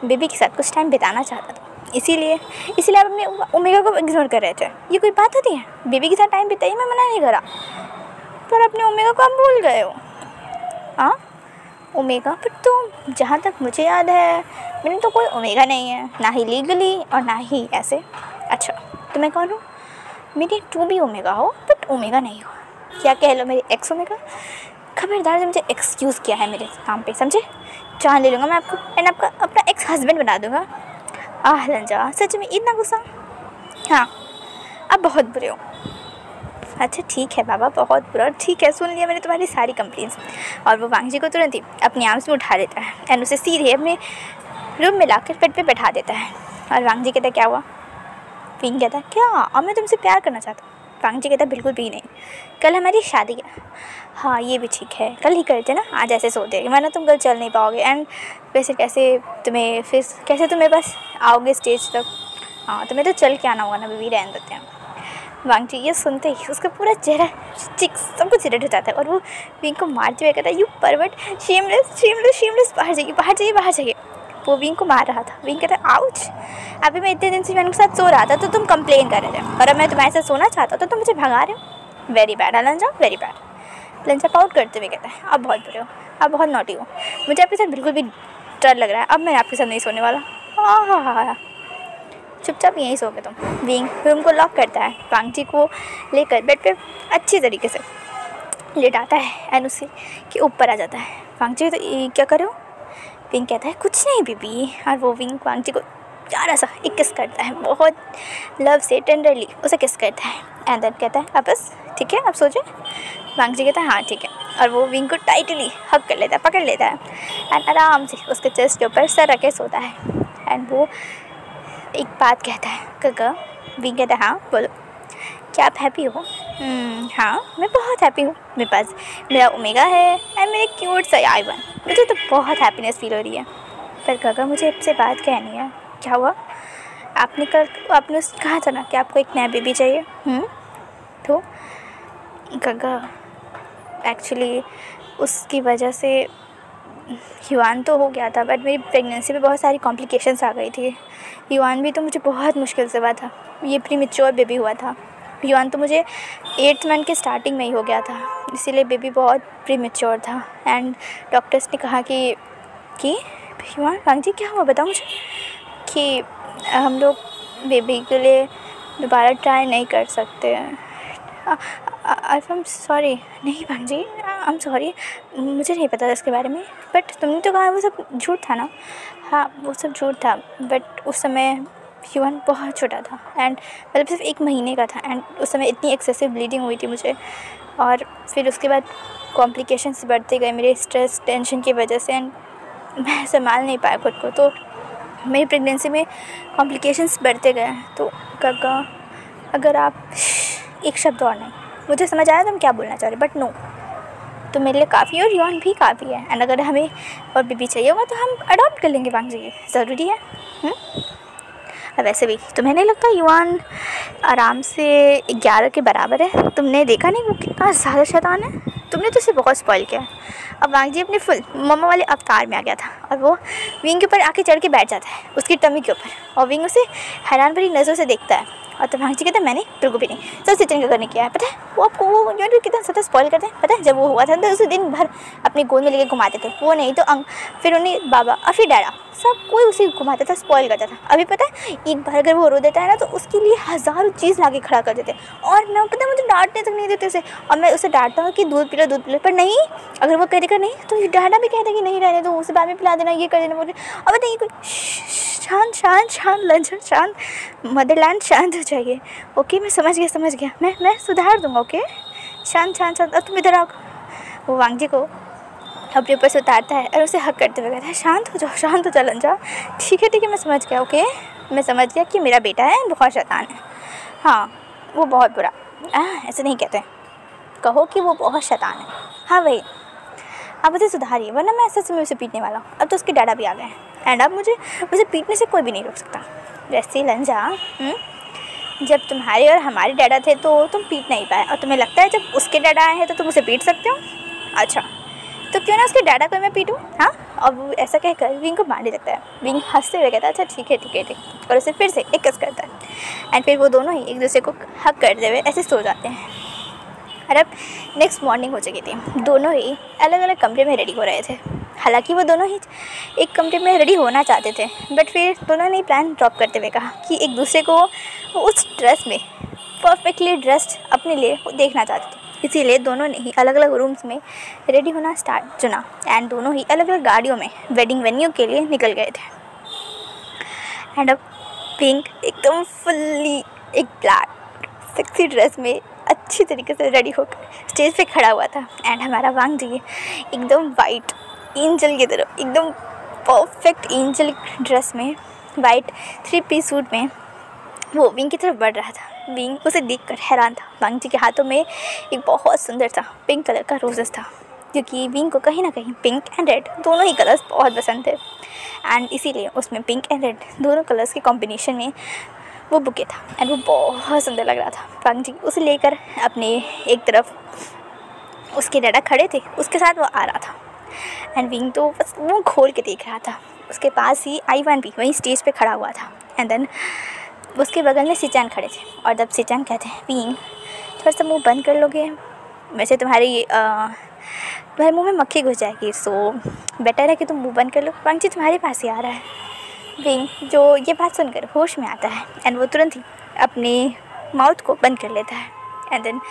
बेबी के साथ कुछ टाइम बिताना चाहता था, इसीलिए आप अपने ओमेगा को इग्नोर कर रहे थे। ये कोई बात होती है? बेबी के साथ टाइम बिताइए, मैं मना नहीं करा, पर अपने ओमेगा को आप भूल गए हो। हाँ ओमेगा, पर तो जहाँ तक मुझे याद है मैंने तो कोई ओमेगा नहीं है, ना ही लीगली और ना ही ऐसे। अच्छा तो मैं कौन हूँ? मेरी 2B ओमेगा हो, बट ओमेगा नहीं हो। क्या कह लो, मेरी एक्स ओमेगा। खबरदार से मुझे एक्सक्यूज़ किया है मेरे नाम पे, समझे? जान ले लूँगा मैं आपको, एंड आपका अपना एक्स हस्बैंड बना दूँगा। आह लंजा, सच में इतना गुस्सा? हाँ अब बहुत बुरे हो। अच्छा ठीक है बाबा, बहुत बुरा, ठीक है, सुन लिया मैंने तुम्हारी सारी कंप्लेंट्स। और वो वांग जी को तुरंत ही अपनी आर्म्स में उठा लेता है एंड उसे सीधे अपने रूम में लाकर बेड पे बैठा देता है। और वांग जी कहता है, क्या हुआ? विंग कहता है, क्या? अब मैं तुमसे प्यार करना चाहता हूँ। वांग जी कहता है, बिल्कुल भी नहीं, कल हमारी शादी है। हाँ ये भी ठीक है, कल ही करते ना, आज ऐसे सोते वरना तुम कल चल नहीं पाओगे। एंड वैसे कैसे तुम मेरे पास आओगे स्टेज तक? हाँ तुम्हें तो चल के आना होगा ना बेबी, रहने देते हैं। वांग जी ये सुनते ही उसका पूरा चेहरा चिक सब कुछ रेड हो जाता है और वो विंग को मारते हुए कहता है, यू परवर्ट, शेमलेस, बाहर जाइए। वो विंग को मार रहा था। विंग कहता है, आउच, अभी मैं इतने दिन से मैंने के साथ सो रहा था तो तुम कंप्लेन कर रहे थे, और अब मैं तुम्हारे साथ सोना चाहता तो तुम मुझे भगा रहे हो। Very bad लंजा, very bad. लंजा pout करते हुए कहता है, अब बहुत बुरे हो, अब बहुत नॉटी हो, मुझे आपके साथ बिल्कुल भी डर लग रहा है, अब मैं आपके साथ नहीं सोने वाला। हाँ चुपचाप यहीं सोगे तुम। विंग रूम को लॉक करता है, वांग जी को लेकर बेड पे अच्छी तरीके से लेटाता है एंड उससे के ऊपर आ जाता है। वांग जी तो क्या करो? विंग कहता है, कुछ नहीं बेबी। और वो विंग वांग जी को प्यारा सा एक किस करता है, बहुत लव से टेंडरली उसे किस करता है एंड देन कहता है, अब बस ठीक है, अब सो जाए। वांग जी कहता है, हाँ ठीक है, और वो विंग को टाइटली हक कर लेता है, पकड़ लेता है एंड आराम से उसके चेस्ट के ऊपर सर रख के सोता है। एंड वो एक बात कहता है, काका। विंग कहता है, हाँ बोलो, क्या आप हैप्पी हो? हाँ मैं बहुत हैप्पी हूँ, मेरे पास मेरा ओमेगा है एंड मेरे क्यूट सा I1, मुझे तो बहुत हैप्पीनेस फील हो रही है। पर काका मुझे आपसे बात कहनी है। क्या हुआ? आपने कहा था ना कि आपको एक नया बेबी चाहिए। तो काका एक्चुअली उसकी वजह से युआन तो हो गया था, बट मेरी प्रेगनेंसी में बहुत सारी कॉम्प्लिकेशंस आ गई थी। युआन भी तो मुझे बहुत मुश्किल से हुआ था, ये प्रीमेच्योर बेबी हुआ था। युआन तो मुझे 8th मंथ के स्टार्टिंग में ही हो गया था, इसीलिए बेबी बहुत प्रीमेच्योर था। एंड डॉक्टर्स ने कहा कि युआन, वांग जी क्या हुआ बताओ मुझे, कि हम लोग बेबी के लिए दोबारा ट्राई नहीं कर सकते। I am sorry. नहीं वांग जी, आई एम सॉरी, मुझे नहीं पता था इसके बारे में, बट तुमने तो कहा वो सब झूठ था ना। हाँ वो सब झूठ था, बट उस समय युआन बहुत छोटा था एंड मतलब सिर्फ 1 महीने का था। एंड उस समय इतनी एक्सेसिव ब्लीडिंग हुई थी मुझे, और फिर उसके बाद कॉम्प्लिकेशंस बढ़ते गए मेरे स्ट्रेस टेंशन की वजह से, एंड मैं संभाल नहीं पाया खुद को, तो मेरी प्रेगनेंसी में कॉम्प्लिकेशंस बढ़ते गए। तो काका अगर आप एक शब्द और नहीं, मुझे समझ आया तुम क्या बोलना चाह रहे, बट नो, तो मेरे लिए काफ़ी और युआन भी काफ़ी है। एंड अगर हमें और बेबी चाहिए होगा तो हम अडॉप्ट कर लेंगे वांग जी, ज़रूरी है। वैसे भी तुम्हें नहीं लगता युआन आराम से 11 के बराबर है? तुमने देखा नहीं वो कितना ज़्यादा शैतान है? तुमने तो उसे बहुत स्पॉइल किया। अब वांग जी अपने फुल मम्मा वाले अवतार में आ गया था और वो विंग के ऊपर आके चढ़ के बैठ जाता है, उसकी टमी के ऊपर, और विंग उसे हैरान भरी नज़रों से देखता है। और तो भांग जी कहते हैं मैंने बिल्कुल भी नहीं, सब सचिन का करने किया है। पता है वो आपको वो यार कितना ज़्यादा स्पॉइल करते हैं। पता है जब वो हुआ था तो उसे दिन भर अपनी गोद में लेके घुमाते थे, वो नहीं तो फिर उन्हें बाबा और फिर डैडा सब कोई उसे घुमाता था, स्पॉइल करता था। अभी पता है एक बार अगर वो रो देता है ना तो उसके लिए हज़ारों चीज़ लाके खड़ा कर देते और मैं पता है मुझे डांटने तक नहीं देते उसे। और मैं उसे डांटता हूँ कि दूध पी लो, पर नहीं, अगर वो कह देगा नहीं तो डैडा भी कहता कि नहीं रहने दो, उसे बाद में पिला देना, ये कर देना बोल रहे। अब बताइए कोई शांत शांत शांत लंच शांत मदरलैंड शांत हो जाइए। ओके मैं समझ गया, मैं सुधार दूँगा। ओके शांत शांत शांत। अब तुम इधर आओ। वो वांग जी को अपने ऊपर से उतारता है और उसे हक करते हुए कहता है शांत हो जाओ लंजा। ठीक है मैं समझ गया। ओके मैं समझ गया कि मेरा बेटा है बहुत शैतान है। हाँ वो बहुत बुरा, ऐसे नहीं कहते, कहो कि वो बहुत शैतान है। हाँ भाई आप उसे सुधारिए वरना मैं सच में उसे पीटने वाला हूँ। अब तो उसके डैडा भी आ गए हैं एंड अब मुझे पीटने से कोई भी नहीं रोक सकता। वैसे लंजा जब तुम्हारे और हमारे डैडा थे तो तुम पीट नहीं पाए और तुम्हें लगता है जब उसके डैडा आए हैं तो तुम उसे पीट सकते हो? अच्छा तो क्यों ना उसके डैडा को मैं पीटूँ। हाँ और वो ऐसा कहकर विंग को मारने लगता है। विंग हंसते हुए कहता है अच्छा ठीक है और उसे फिर से एक किस करता है एंड फिर वो दोनों ही एक दूसरे को हक करते हुए ऐसे सो जाते हैं। और अब नेक्स्ट मॉर्निंग हो चुकी थी, दोनों ही अलग अलग कमरे में रेडी हो रहे थे। हालांकि वो दोनों ही एक कमरे में रेडी होना चाहते थे बट फिर दोनों ने प्लान ड्रॉप करते हुए कहा कि एक दूसरे को उस ड्रेस में परफेक्टली ड्रेस्ड अपने लिए देखना चाहते थे। इसीलिए दोनों ने ही अलग अलग रूम्स में रेडी होना चुना एंड दोनों ही अलग अलग गाड़ियों में वेडिंग वेन्यू के लिए निकल गए थे। एंड अब पिंक एकदम फुल्ली एक ब्लैक सेक्सी ड्रेस में अच्छी तरीके से रेडी होकर स्टेज पे खड़ा हुआ था एंड हमारा वांग जी एकदम वाइट एंजल की तरह एकदम परफेक्ट एंजल ड्रेस में वाइट 3 पीस सूट में वो विंग की तरफ बढ़ रहा था। विंग उसे देखकर हैरान था। वांग जी के हाथों में एक बहुत सुंदर सा पिंक कलर का रोजेस था क्योंकि विंग को कहीं ना कहीं पिंक एंड रेड दोनों ही कलर्स बहुत पसंद थे एंड इसीलिए उसमें पिंक एंड रेड दोनों कलर्स के कॉम्बिनेशन में वो बुके था एंड वो बहुत सुंदर लग रहा था। वांग जी उसे लेकर अपने एक तरफ उसके डैडा खड़े थे, उसके साथ वो आ रहा था एंड विंग तो बस वो खोल के देख रहा था। उसके पास ही आईवान भी वहीं स्टेज पे खड़ा हुआ था एंड देन उसके बगल में सिचान खड़े थे। और जब सिचान कहते हैं विंग थोड़ा सा मुंह बंद कर लोगे, वैसे तुम्हारे मुंह में मक्खी घुस जाएगी, सो बेटर है कि तुम मुंह बंद कर लो, वांग जी तुम्हारे पास ही आ रहा है। विंग जो ये बात सुनकर होश में आता है एंड वो तुरंत ही अपने माउथ को बंद कर लेता है एंड देन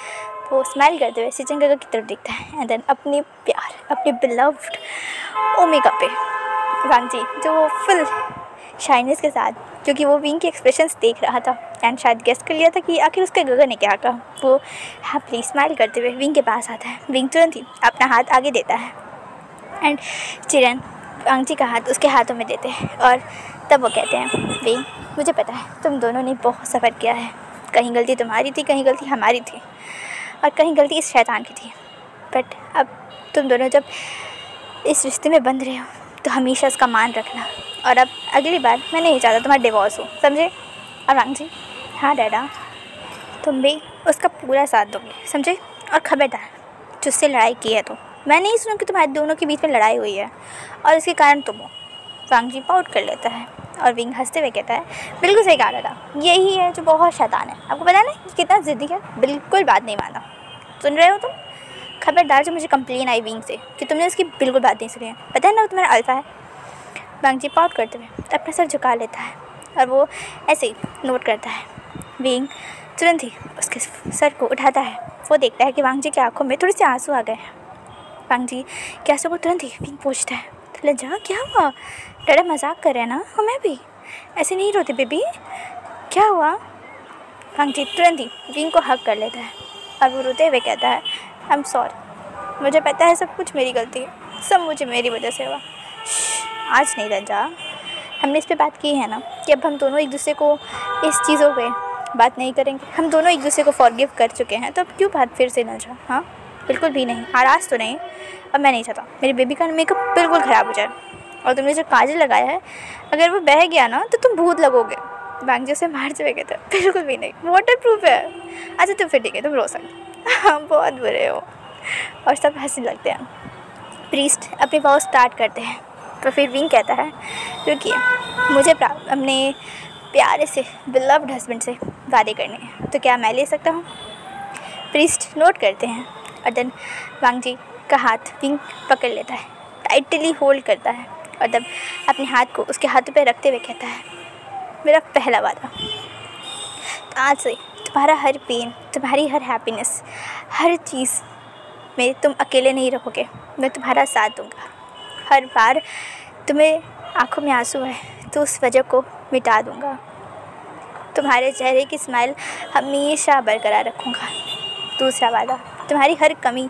वो स्माइल करते हुए सिचन काका की तरफ देखता है एंड देन अपने प्यार अपने बिलव्ड ओमेगा पे वांग जी जो वो फुल शाइनेस के साथ, क्योंकि वो विंग के एक्सप्रेशंस देख रहा था एंड शायद गेस कर लिया था कि आखिर उसके गगा ने क्या कहा, वो हैप्पीली स्माइल करते हुए विंग के पास आता है। विंग तुरंत ही अपना हाथ आगे देता है एंड चिरन वांग जी का हाथ उसके हाथों में देते हैं और तब वो कहते हैं विंग मुझे पता है तुम दोनों ने बहुत सफ़र किया है, कहीं गलती तुम्हारी थी कहीं गलती हमारी थी और कहीं गलती इस शैतान की थी, बट अब तुम दोनों जब इस रिश्ते में बंध रहे हो तो हमेशा उसका मान रखना और अब अगली बार मैं नहीं चाहता तुम्हारा डिवोर्स हो, समझे? और वांग जी हाँ डैडा तुम भी उसका पूरा साथ दोगे, समझे? और खबरदार जिससे लड़ाई की है तो मैं नहीं सुनूँ कि तुम्हारे दोनों के बीच में लड़ाई हुई है और इसके कारण तुम हो। वांग जी पाउट कर लेता है और विंग हंसते हुए कहता है बिल्कुल सही कहा डैडा, यही है जो बहुत शैतान है, आपको पता है ना कि कितना ज़िद्दी है, बिल्कुल बात नहीं माना, सुन रहे हो तुम? खबरदार जो मुझे कंप्लेन आई विंग से कि तुमने उसकी बिल्कुल बात नहीं सुनी है, पता है ना वो तुम्हारा अल्फा है। वांग जी पाउट करते हुए अपना सर झुका लेता है और वो ऐसे ही नोट करता है। विंग तुरंत ही उसके सर को उठाता है, वो देखता है कि वांग जी की आंखों में थोड़े से आंसू आ गए हैं। वांग जी के आंसू को तुरंत ही विंग पूछता है लंजा क्या हुआ? डैडा मजाक कर रहे हैं ना, हमें भी ऐसे नहीं रोते बेबी, क्या हुआ? वांग जी तुरंत ही विंग को हक कर लेता है और वो रोते हुए कहता है आई एम सॉरी, मुझे पता है सब कुछ मेरी गलती है, सब मुझे मेरी वजह से हुआ। आज नहीं लंजा, हमने इस पे बात की है ना कि अब हम दोनों एक दूसरे को इस चीज़ों पे बात नहीं करेंगे, हम दोनों एक दूसरे को फॉरगिव कर चुके हैं, तो अब क्यों बात फिर से लंजा? हाँ बिल्कुल भी नहीं, आज तो नहीं, अब मैं नहीं चाहता मेरी बेबी का मेकअप बिल्कुल ख़राब हो जाए, और तुमने जो काजल लगाया है अगर वो बह गया ना तो तुम भूत लगोगे। वांग जी उसे मारते हुए कहते बिल्कुल भी नहीं, वाटर प्रूफ है। अच्छा तो फिर ठीक है तुम रो सकते, हाँ बहुत बुरे हो। और सब हंसने लगते हैं। प्रीस्ट अपने पाव स्टार्ट करते हैं तो फिर विंग कहता है रुकिए, मुझे अपने प्यारे से बिलव्ड हस्बैंड से वादे करने हैं, तो क्या मैं ले सकता हूँ? प्रीस्ट नोट करते हैं और देन वांग जी का हाथ विंग पकड़ लेता है, टाइटली होल्ड करता है और तब अपने हाथ को उसके हाथों पे रखते हुए कहता है, मेरा पहला वादा, आज से तुम्हारा हर पेन, तुम्हारी हर हैप्पीनेस, हर चीज़ में तुम अकेले नहीं रहोगे, मैं तुम्हारा साथ दूंगा। हर बार तुम्हें आंखों में आंसू है तो उस वजह को मिटा दूंगा। तुम्हारे चेहरे की स्माइल हमेशा बरकरार रखूँगा। दूसरा वादा, तुम्हारी हर कमी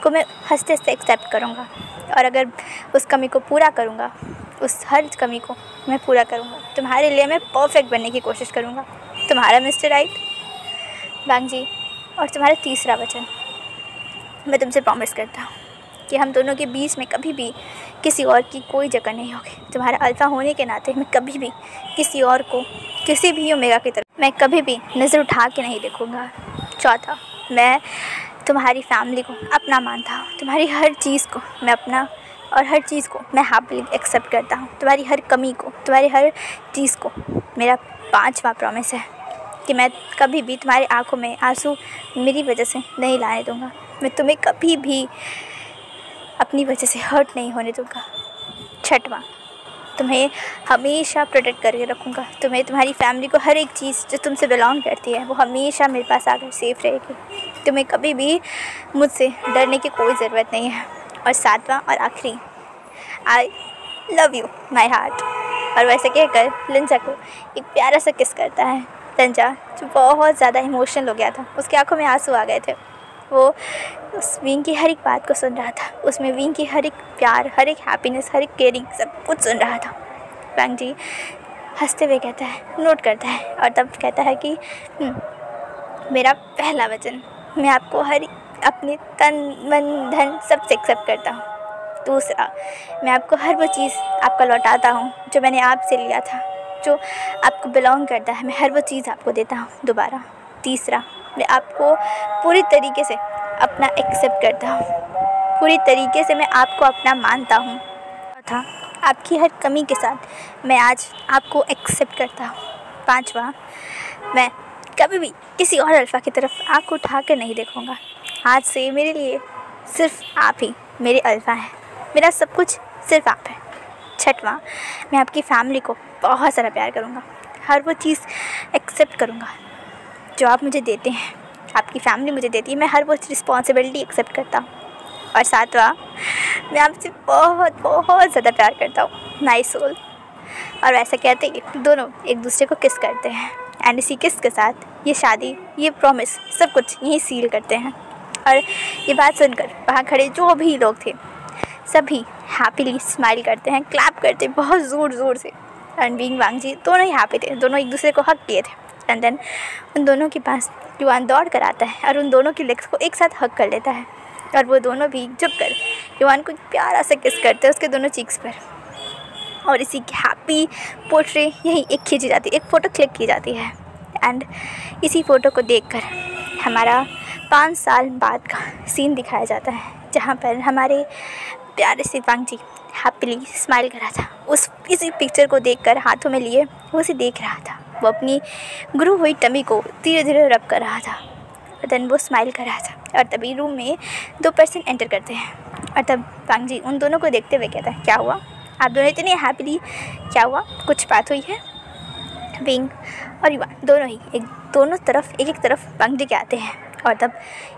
को मैं हंसते हंसते एक्सेप्ट करूँगा और अगर उस कमी को पूरा करूँगा, उस हर कमी को मैं पूरा करूँगा। तुम्हारे लिए मैं परफेक्ट बनने की कोशिश करूँगा। तुम्हारा मिस्टर राइट वांग जी। और तुम्हारा तीसरा वचन, मैं तुमसे प्रॉमिस करता हूँ कि हम दोनों के बीच में कभी भी किसी और की कोई जगह नहीं होगी। तुम्हारा अल्फ़ा होने के नाते मैं कभी भी किसी और को, किसी भी ओमेगा की तरफ मैं कभी भी नज़र उठा के नहीं देखूँगा। चौथा, मैं तुम्हारी फैमिली को अपना मानता हूँ। तुम्हारी हर चीज़ को मैं अपना और हर चीज़ को मैं हैप्पीली एक्सेप्ट करता हूँ। तुम्हारी हर कमी को, तुम्हारी हर चीज़ को मेरा पांचवा प्रॉमिस है कि मैं कभी भी तुम्हारी आंखों में आंसू मेरी वजह से नहीं लाने दूँगा। मैं तुम्हें कभी भी अपनी वजह से हर्ट नहीं होने दूँगा। छठवां, तुम्हें हमेशा प्रोटेक्ट करके रखूँगा। तुम्हें, तुम्हारी फैमिली को हर एक चीज़ जो तुमसे बिलोंग करती है वो हमेशा मेरे पास आकर सेफ रहेगी। तुम्हें कभी भी मुझसे डरने की कोई ज़रूरत नहीं है। और सातवां और आखिरी, I love you my heart. और वैसे कहकर लिंजा को एक प्यारा सा किस करता है। लिंजा जो बहुत ज़्यादा इमोशनल हो गया था, उसकी आंखों में आंसू आ गए थे। वो उस विंग की हर एक बात को सुन रहा था। उसमें विंग की हर एक प्यार, हर एक हैप्पीनेस, हर एक केयरिंग, सब कुछ सुन रहा था। वांग जी हंसते हुए कहता है, नोट करता है और तब कहता है कि मेरा पहला वचन, मैं आपको हर अपने तन मन धन सब से एक्सेप्ट करता हूँ। दूसरा, मैं आपको हर वो चीज़ आपका लौटाता हूँ जो मैंने आपसे लिया था, जो आपको बिलोंग करता है, मैं हर वो चीज़ आपको देता हूँ दोबारा। तीसरा, मैं आपको पूरी तरीके से अपना एक्सेप्ट करता हूँ, पूरी तरीके से मैं आपको अपना मानता हूँ। चौथा, आपकी हर कमी के साथ मैं आज आपको एक्सेप्ट करता हूँ। पांचवा, मैं कभी भी किसी और अल्फ़ा की तरफ आँख उठा कर नहीं देखूँगा। आज से मेरे लिए सिर्फ आप ही मेरे अल्फ़ा हैं, मेरा सब कुछ सिर्फ आप है। छठवां, मैं आपकी फैमिली को बहुत सारा प्यार करूँगा, हर वो चीज़ एक्सेप्ट करूँगा जो आप मुझे देते हैं, आपकी फैमिली मुझे देती है, मैं हर वो रिस्पॉन्सिबिलिटी एक्सेप्ट करता हूँ। और सातवां, मैं आपसे बहुत बहुत ज़्यादा प्यार करता हूँ, माई सोल। और ऐसा कहते ही दोनों एक दूसरे को किस करते हैं एंड इसी किस के साथ ये शादी, ये प्रॉमिस, सब कुछ यहीं सील करते हैं। और ये बात सुनकर वहाँ खड़े जो भी लोग थे सभी हैप्पीली स्माइल करते हैं, क्लैप करते हैं बहुत ज़ोर ज़ोर से। रणबीर वांग जी दोनों ही हैप्पी थे, दोनों एक दूसरे को हक किए थे। एंड देन उन दोनों के पास युवान दौड़ कर आता है और उन दोनों की लेग्स को एक साथ हक कर लेता है और वो दोनों भी झुक कर युवान को प्यारा सा किस करते हैं उसके दोनों चीक्स पर। और इसी की हैप्पी पोर्ट्रे यहीं एक खींची जाती है, एक फ़ोटो क्लिक की जाती है। एंड इसी फ़ोटो को देखकर हमारा 5 साल बाद का सीन दिखाया जाता है, जहाँ पर हमारे प्यारे से वांग जी हैप्पीली स्माइल कर रहा था। इसी पिक्चर को देखकर हाथों में लिए वो उसे देख रहा था। वो अपनी ग्रो हुई टमी को धीरे धीरे रब कर रहा था और देन वो स्माइल कर रहा था। और तभी रूम में 2 पर्सन एंटर करते हैं और तब वांग जी उन दोनों को देखते हुए कहता है, क्या हुआ आप दोनों इतने हैप्पीली, क्या हुआ, कुछ बात हुई है? विंग और युवान दोनों ही दोनों तरफ एक तरफ वांग जी के आते हैं और तब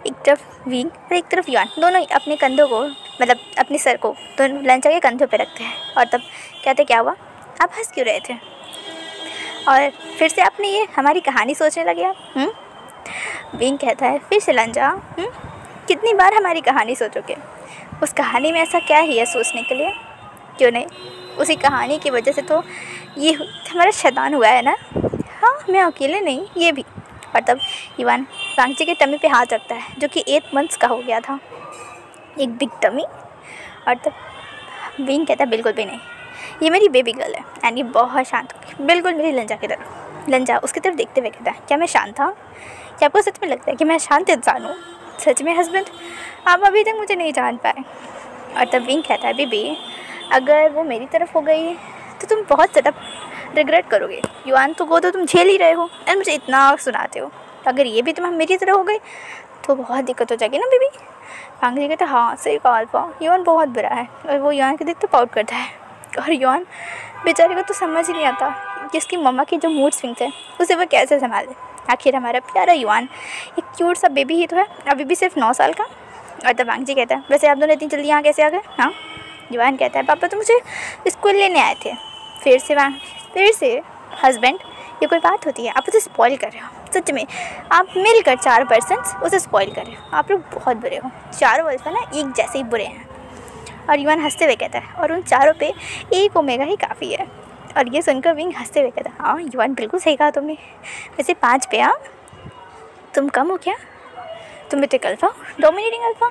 एक तरफ विंग और एक तरफ युवान दोनों ही अपने कंधों को, मतलब अपने सर को दोनों लंचा के कंधों पे रखते हैं और तब कहते, क्या हुआ, आप हंस क्यों रहे थे और फिर से आपने ये हमारी कहानी सोचने लगे आप? विंग कहता है, फिर से लंजा, कितनी बार हमारी कहानी सोचोगे? उस कहानी में ऐसा क्या ही है सोचने के लिए? क्यों नहीं, उसी कहानी की वजह से तो ये हमारा शैतान हुआ है ना। हाँ, मैं अकेले नहीं, ये भी। और तब युवान वांग जी के टमी पे हाथ रखता है जो कि 8 मंथ्स का हो गया था, एक बिग टमी। और तब विंग कहता है, बिल्कुल भी नहीं, ये मेरी बेबी गर्ल है एंड ये बहुत शांत होगी, बिल्कुल मेरी लंजा की तरफ। लंजा उसकी तरफ देखते हुए कहता है, क्या मैं शांत था? क्या आपको सच में लगता है कि मैं शांत इंसान हूँ? सच में हस्बैंड, आप अभी तक मुझे नहीं जान पाए। और तब विंग कहता है, बेबी अगर वो मेरी तरफ हो गई तो तुम बहुत ज़्यादा रिग्रेट करोगे। युआन तो वो तो तुम झेल ही रहे हो एंड मुझे इतना सुनाते हो, तो अगर ये भी तुम मेरी तरह हो गई तो बहुत दिक्कत हो जाएगी ना बेबी। वांग जी कहते हाँ सही कहा अल्फा, युआन बहुत बुरा है। और वो युआन के देख तो पाउट करता है। और युआन बेचारे को तो समझ ही नहीं आता कि उसकी मम्मा की जो मूड स्विंग्स है उसे वो कैसे संभाले। आखिर हमारा प्यारा युआन एक क्यूट सा बेबी ही तो है, अभी भी सिर्फ 9 साल का। और तब वांग जी कहता है वैसे आप दोनों इतनी जल्दी यहाँ कैसे आ गए। हाँ, युआन कहता है पापा तो मुझे स्कूल लेने आए थे। फिर से हस्बैंड, ये कोई बात होती है, आप उसे स्पॉइल कर रहे हो। सच में आप मिलकर 4 पर्सन्स उसे स्पॉइल कर रहे हो। आप लोग बहुत बुरे हो, चारों अल्फा ना एक जैसे ही बुरे हैं। और युआन हंसते हुए कहता है और उन चारों पे एक ओमेगा ही काफ़ी है। और ये सुनकर विंग हंसते हुए कहता है हाँ युआन बिल्कुल सही कहा तुमने, वैसे 5 पे हाँ तुम कम हो क्या, तुम भी तो एक alpha, dominating alpha.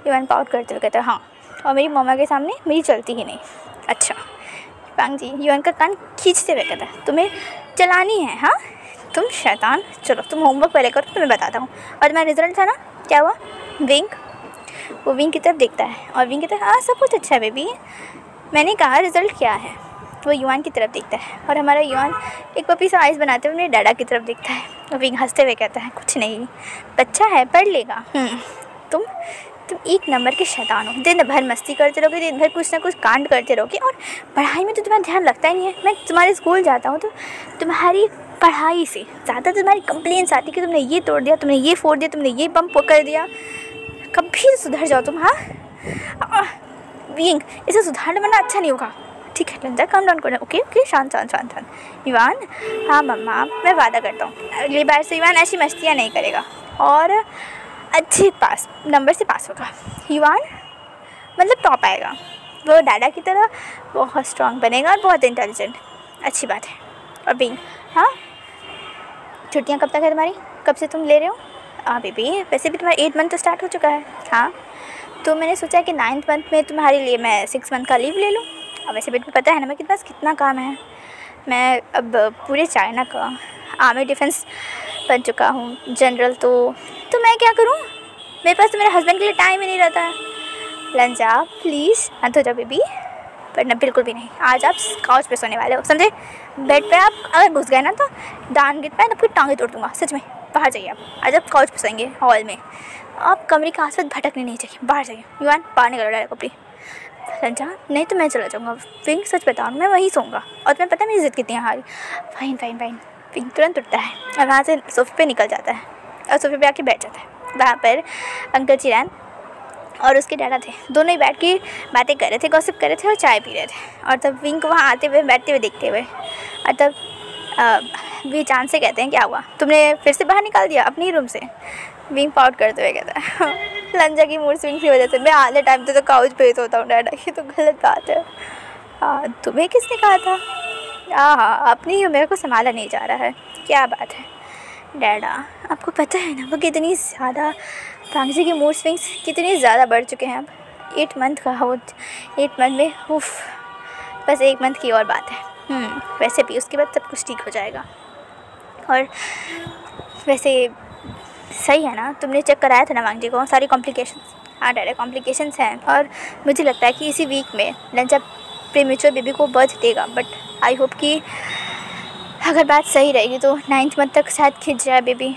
Yuan pout करते हुए कहता है हाँ, और मेरी मम्मा के सामने मेरी चलती ही नहीं। अच्छा। वांग जी युआन का कान खींचते हुए कहता है तुम्हें चलानी है। हाँ तुम शैतान, चलो तुम होमवर्क पहले करो, तुम्हें बताता हूँ। और मेरा रिजल्ट था ना, क्या हुआ। विंग, वो विंग की तरफ देखता है और विंग कहता है हाँ सब कुछ अच्छा है बेबी, मैंने कहा रिजल्ट क्या है। वो युआन की तरफ देखता है और हमारा युआन एक पपी सा आइस बनाते हुए अपने डैडा की तरफ देखता है। और विंग हंसते हुए कहता है कुछ नहीं, बच्चा है पढ़ लेगा। तुम एक नंबर के शैतान हो, दिन भर मस्ती करते रहोगे, दिन भर कुछ ना कुछ कांड करते रहोगे और पढ़ाई में तो तुम्हारा ध्यान लगता ही नहीं है। मैं तुम्हारे स्कूल जाता हूँ तो तुम्हारी पढ़ाई से ज़्यादा तुम्हारी कंप्लेंट्स आती कि तुमने ये तोड़ दिया, तुमने ये फोड़ दिया, तुमने ये बम कर दिया। कभी सुधर जाओ तुम। हाँ विंग, इसे सुधारने वरना अच्छा नहीं होगा। ठीक है लंजा काम डाउन करना। ओके शांत। युआन, हाँ मम्मा मैं वादा करता हूँ अगली बार से युआन ऐसी मस्तियाँ नहीं करेगा और अच्छे नंबर से पास होगा। युआन मतलब टॉप आएगा, वो डैडा की तरह बहुत स्ट्रांग बनेगा और बहुत इंटेलिजेंट। अच्छी बात है। और विंग, हाँ छुट्टियाँ कब तक है तुम्हारी, कब से तुम ले रहे हो। हाँ बेबी वैसे भी तुम्हारा 8 मंथ तो स्टार्ट हो चुका है। हाँ तो मैंने सोचा कि 9th मंथ में तुम्हारे लिए मैं 6 मंथ का लीव ले लूँ। और वैसे भी तुम्हें पता है ना मेरे पास कितना काम है, मैं अब पूरे चाइना का आर्मी डिफेंस बन चुका हूँ जनरल, तो मैं क्या करूँ, मेरे पास तो मेरे हस्बैंड के लिए टाइम ही नहीं रहता है। लंजा प्लीज़ मत हो जाओ बेबी, पर ना बिल्कुल भी नहीं, आज आप काउच पे सोने वाले हो समझे। बेड पे आप अगर घुस गए ना तो डांग गिर पाए तो फिर टांगे तोड़ दूँगा सच में। बाहर जाइए आप, आज आप काउच पे सोएंगे हॉल में, आप कमरे के आसपास भटकने नहीं चाहिए, बाहर जाइए। युआन बाहर निकलो डायरेक्ट अपनी। लंजा नहीं तो मैं चला जाऊँगा। विंग सच बताऊँ मैं वहीं सोऊंगा और तुम्हें पता है मेरी ज़िद कितनी है हारी। फाइन। विंग तुरंत उठता है और वहाँ से सोफे पे निकल जाता है और सोफे पे आके बैठ जाता है। वहाँ पर अंकल चिरान और उसके डैडा थे, दोनों ही बैठ के बातें कर रहे थे, गॉसिप कर रहे थे और चाय पी रहे थे। और तब विंग को वहाँ आते हुए बैठते हुए देखते हुए और तब वी चांद से कहते हैं क्या हुआ, तुमने फिर से बाहर निकाल दिया अपने ही रूम से। विंग पाउट करते हुए कहता है लंजा की मूड स्विंग की वजह से मैं आधे टाइम तो काउच पे ही सोता हूँ डैडा, ये तो गलत बात है। तुम्हें किसने कहा था। हाँ अपनी ही मेरे को संभाला नहीं जा रहा है, क्या बात है डैडा। आपको पता है ना वो कितनी ज़्यादा वांग जी की मूड स्विंग्स कितनी ज़्यादा बढ़ चुके हैं अब। 8 मंथ का हो, 8 मंथ में उफ, बस 1 मंथ की और बात है। वैसे भी उसके बाद सब कुछ ठीक हो जाएगा। और वैसे सही है ना, तुमने चेक कराया था ना वांग जी को सारी कॉम्प्लिकेशंस। हाँ डैडा कॉम्प्लिकेशंस हैं और मुझे लगता है कि इसी वीक में लंचा प्रीमेच्योर बेबी को बर्थ देगा, बट आई होप कि अगर बात सही रहेगी तो 9th मंथ तक शायद खिंच जाए बेबी।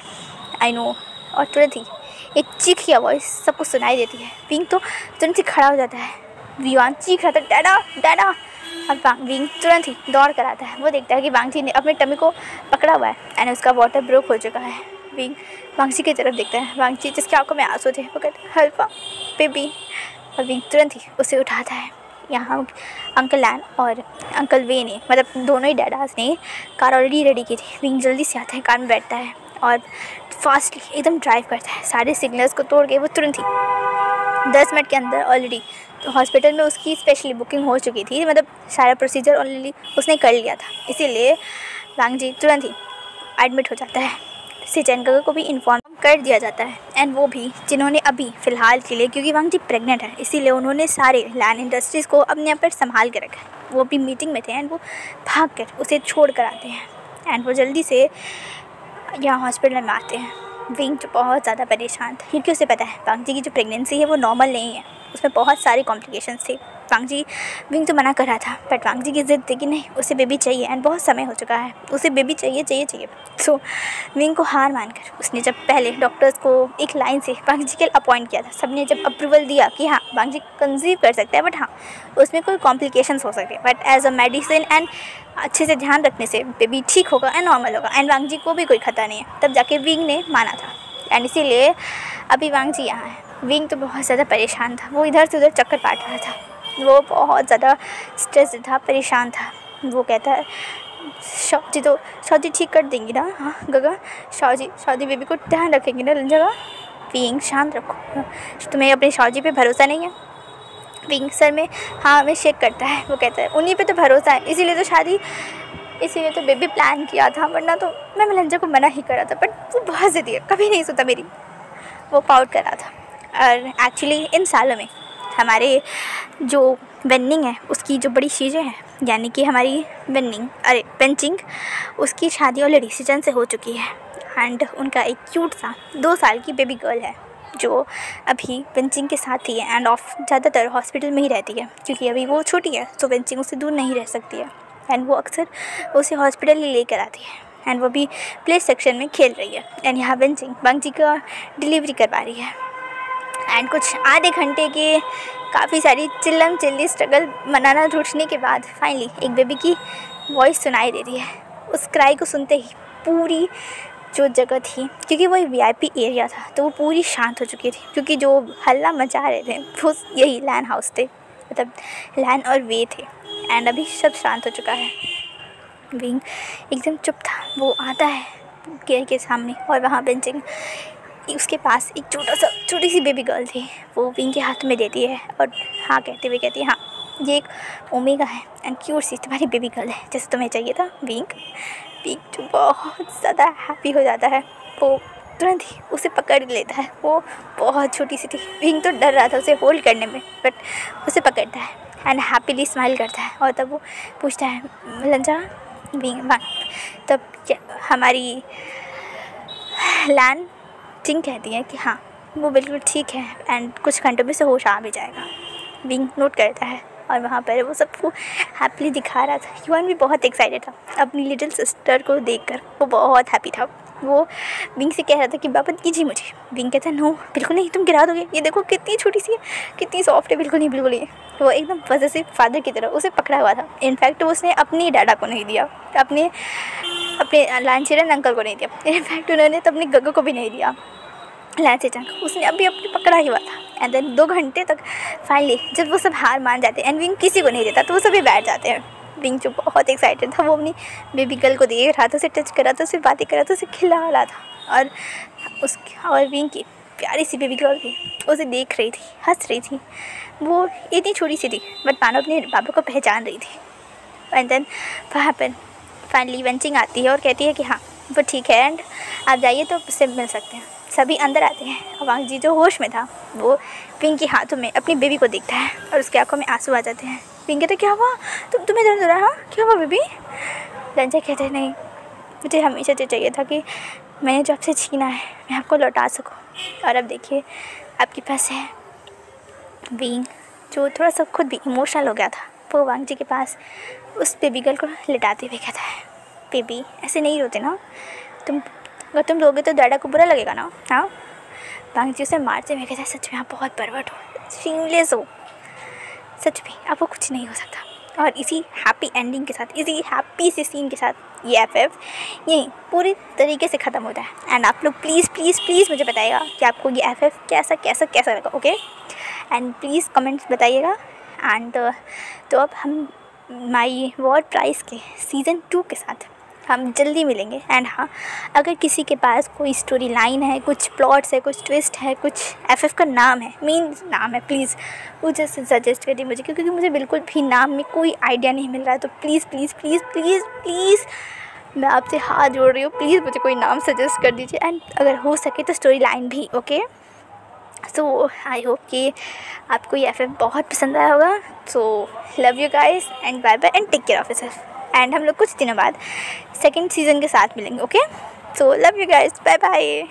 I know. और तुरंत ही एक चीख की आवाज़ सबको सुनाई देती है। विंग तो तुरंत ही खड़ा हो जाता है। युआन चीख रहा था डैडा और विंग तुरंत ही दौड़ कर आता है। वो देखता है कि वांग जी ने अपने टमी को पकड़ा हुआ है एंड उसका वाटर ब्रोक हो चुका है। विंग वांग जी की तरफ देखता है, वांग जी जिसकी आंखों में आंसू थे, वो कहते हैं अल्फा बेबी। और विंग तुरंत ही उसे उठाता है। यहाँ अंकल लैन और अंकल वे ने, मतलब दोनों ही डैडास ने कार ऑलरेडी रेडी की थी। विंग जल्दी से आता है, कार में बैठता है और फास्टली एकदम ड्राइव करता है। सारे सिग्नल्स को तोड़ के वो तुरंत ही 10 मिनट के अंदर ऑलरेडी तो हॉस्पिटल में उसकी स्पेशली बुकिंग हो चुकी थी, मतलब सारा प्रोसीजर ऑलरेडी उसने कर लिया था, इसीलिए वांग जी तुरंत ही एडमिट हो जाता है। सिचेंगा को भी इन्फॉर्म कर दिया जाता है एंड वो भी जिन्होंने अभी फ़िलहाल के लिए, क्योंकि वांग जी प्रेग्नेंट है इसीलिए उन्होंने सारे लैंड इंडस्ट्रीज़ को अपने यहाँ पर संभाल के रखा है। वो अपनी मीटिंग में थे एंड वो भाग कर उसे छोड़ कर आते हैं एंड वो जल्दी से यहाँ हॉस्पिटल में आते हैं। विंग तो बहुत ज़्यादा परेशान था क्योंकि उसे पता है वांग जी की जो प्रेगनेंसी है वो नॉर्मल नहीं है उसमें बहुत सारे कॉम्प्लिकेशंस थे। वांगजी विंग तो मना कर रहा था, बट वांगजी की ज़िद थी कि नहीं, उसे बेबी चाहिए एंड बहुत समय हो चुका है, उसे बेबी चाहिए चाहिए चाहिए। सो विंग को हार मानकर उसने जब पहले डॉक्टर्स को एक लाइन से वांगजी के लिए अपॉइंट किया था, सबने जब अप्रूवल दिया कि हाँ वांगजी कंसीव कर सकते हैं, बट हाँ उसमें कोई कॉम्प्लिकेशंस हो सकते हैं, but as a medicine and अच्छे से ध्यान रखने से बेबी ठीक होगा एंड नॉर्मल होगा एंड वांगजी को भी कोई खतरा नहीं है, तब जाके विंग ने माना था। एंड इसीलिए अभी वांगजी यहाँ है। विंग तो बहुत ज़्यादा परेशान था, वो इधर से उधर चक्कर काट रहा था, वो बहुत ज़्यादा स्ट्रेस था, परेशान था। वो कहता है शादी ठीक कर देंगी ना, हाँ गगा, शादी बेबी को ध्यान रखेंगी ना जगह। विंग शांत रखो, तुम्हें अपने शादी पे भरोसा नहीं है? विंग सर में हाँ में शेक करता है। वो कहता है उन्हीं पे तो भरोसा है, इसीलिए तो बेबी प्लान किया था, वरना तो मैं मेलंजा को मना ही करा था, बट वो बहुत ज़िद्दी है, कभी नहीं सुनता मेरी। वो पाउट कर रहा था। और एक्चुअली इन सालों में हमारे जो वेन्निंग है उसकी जो बड़ी चीज़ें हैं, यानी कि हमारी पेंचिंग, उसकी शादी ऑलरेडी सीजन से हो चुकी है एंड उनका एक क्यूट सा 2 साल की बेबी गर्ल है जो अभी पेंचिंग के साथ ही है एंड ऑफ ज़्यादातर हॉस्पिटल में ही रहती है, क्योंकि अभी वो छोटी है तो पेंचिंग उससे दूर नहीं रह सकती है एंड वो अक्सर उसे हॉस्पिटल ही लेकर आती है एंड वो भी प्ले सेक्शन में खेल रही है एंड यहाँ वांगजी का डिलीवरी करवा रही है। एंड कुछ आधे घंटे के काफ़ी सारी चिल्लम चिल्ली स्ट्रगल मनाना रूठने के बाद फाइनली एक बेबी की वॉइस सुनाई दे रही है। उस क्राई को सुनते ही पूरी जो जगह थी, क्योंकि वो एक VIP एरिया था, तो वो पूरी शांत हो चुकी थी, क्योंकि जो हल्ला मचा रहे थे वो यही लैन हाउस थे, मतलब लैन और वे थे एंड अभी सब शांत हो चुका है। विंग एकदम चुप था। वो आता है गेट के सामने और वहाँ बेंचिंग उसके पास एक छोटी सी बेबी गर्ल थी, वो विंग के हाथ में देती है और हाँ कहते हुए कहती है हाँ ये एक ओमेगा है एंड क्यूट सी तुम्हारी बेबी गर्ल है जैसे तुम्हें चाहिए था। विंग जो बहुत ज़्यादा हैप्पी हो जाता है, वो तुरंत ही उसे पकड़ लेता है। वो बहुत छोटी सी थी, विंग तो डर रहा था उसे होल्ड करने में, बट उसे पकड़ता है एंड हैप्पीली स्माइल करता है। और तब वो पूछता है मेलंजा विंग तब क्या हमारी लैन चिंग कहती है कि हाँ वो बिल्कुल ठीक है एंड कुछ घंटों में से होश आ भी जाएगा। विंग नोट करता है और वहाँ पर वो सबको हैप्पीली दिखा रहा था। युआन भी बहुत एक्साइटेड था अपनी लिटिल सिस्टर को देखकर, वो बहुत हैप्पी था। वो विंग से कह रहा था कि बाबत कीजिए मुझे। विंग कहता है नो बिल्कुल नहीं, तुम गिरा दोगे, ये देखो कितनी छोटी सी है, कितनी सॉफ्ट है, बिल्कुल नहीं। वो एकदम पॉसेसिव फादर की तरह उसे पकड़ा हुआ था। इनफैक्ट उसने अपनी डाडा को नहीं दिया, अपने लांचेरन अंकल को नहीं दिया, इनफैक्ट उन्होंने तो अपनी गग्गू को भी नहीं दिया लांचेरन, उसने अभी अपने पकड़ा ही हुआ था। एंड देन 2 घंटे तक फाइनली जब वो सब हार मान जाते हैं एंड विंग किसी को नहीं देता तो वो सभी बैठ जाते हैं। विंग जो बहुत एक्साइटेड था, वो अपनी बेबी गर्ल को देख रहा था, उसे टच कर रहा था, उसे बातें कर रहा था, उसे खिला रहा था और विंग की प्यारी सी बेबी गर्ल भी उसे देख रही थी, हंस रही थी। वो इतनी छोटी सी थी बट मानो अपने पापा को पहचान रही थी। एंड देन वहाँ पर फाइनली वेंचिंग आती है और कहती है कि हाँ वो ठीक है एंड आप जाइए तो उससे मिल सकते हैं। सभी अंदर आते हैं और वांगजी जो होश में था वो विंग के हाथों में अपनी बेबी को देखता है और उसकी आंखों में आंसू आ जाते हैं। विंग कहते क्या हुआ, तुम्हें दर्द हो रहा है? हाँ क्या हुआ बेबी? लंजा कहते नहीं, मुझे हमेशा से चाहिए था कि मैंने जो आपसे छीना है मैं आपको लौटा सकूं और अब देखिए आपके पास है। विंग जो थोड़ा सा खुद भी इमोशनल हो गया था, वो वांगजी के पास उस बेबी गर्ल को लिटाते हुए कहता है बेबी ऐसे नहीं रोते ना, अगर तुम रोगे तो डैडा को बुरा लगेगा ना। हाँ वांगजी उसे मारते हुए कहता है सच में आप बहुत परवट हो, सीमलेस हो, सच में आपको कुछ नहीं हो सकता। और इसी हैप्पी एंडिंग के साथ, इसी हैप्पी से सीन के साथ ये FF यहीं पूरी तरीके से ख़त्म होता है। एंड आप लोग प्लीज़ मुझे बताइएगा कि आपको ये FF कैसा लगा, ओके? एंड प्लीज़ कमेंट्स बताइएगा। एंड तो अब हम माई वॉर प्राइस के सीज़न 2 के साथ हम जल्दी मिलेंगे। एंड हाँ अगर किसी के पास कोई स्टोरी लाइन है, कुछ प्लॉट्स है, कुछ ट्विस्ट है, कुछ FF का नाम है, मेन नाम है, प्लीज़ मुझे सजेस्ट करिए मुझे, क्योंकि मुझे बिल्कुल भी नाम में कोई आइडिया नहीं मिल रहा है। तो प्लीज़ मैं आपसे हाथ जोड़ रही हूँ, प्लीज़ मुझे कोई नाम सजेस्ट कर दीजिए एंड अगर हो सके तो स्टोरी लाइन भी, ओके? सो आई होप कि आपको ये FF बहुत पसंद आया होगा। So love you guys and bye bye and take care of yourself. And हम लोग कुछ दिनों बाद 2nd सीज़न के साथ मिलेंगे, okay? So love you guys, bye bye.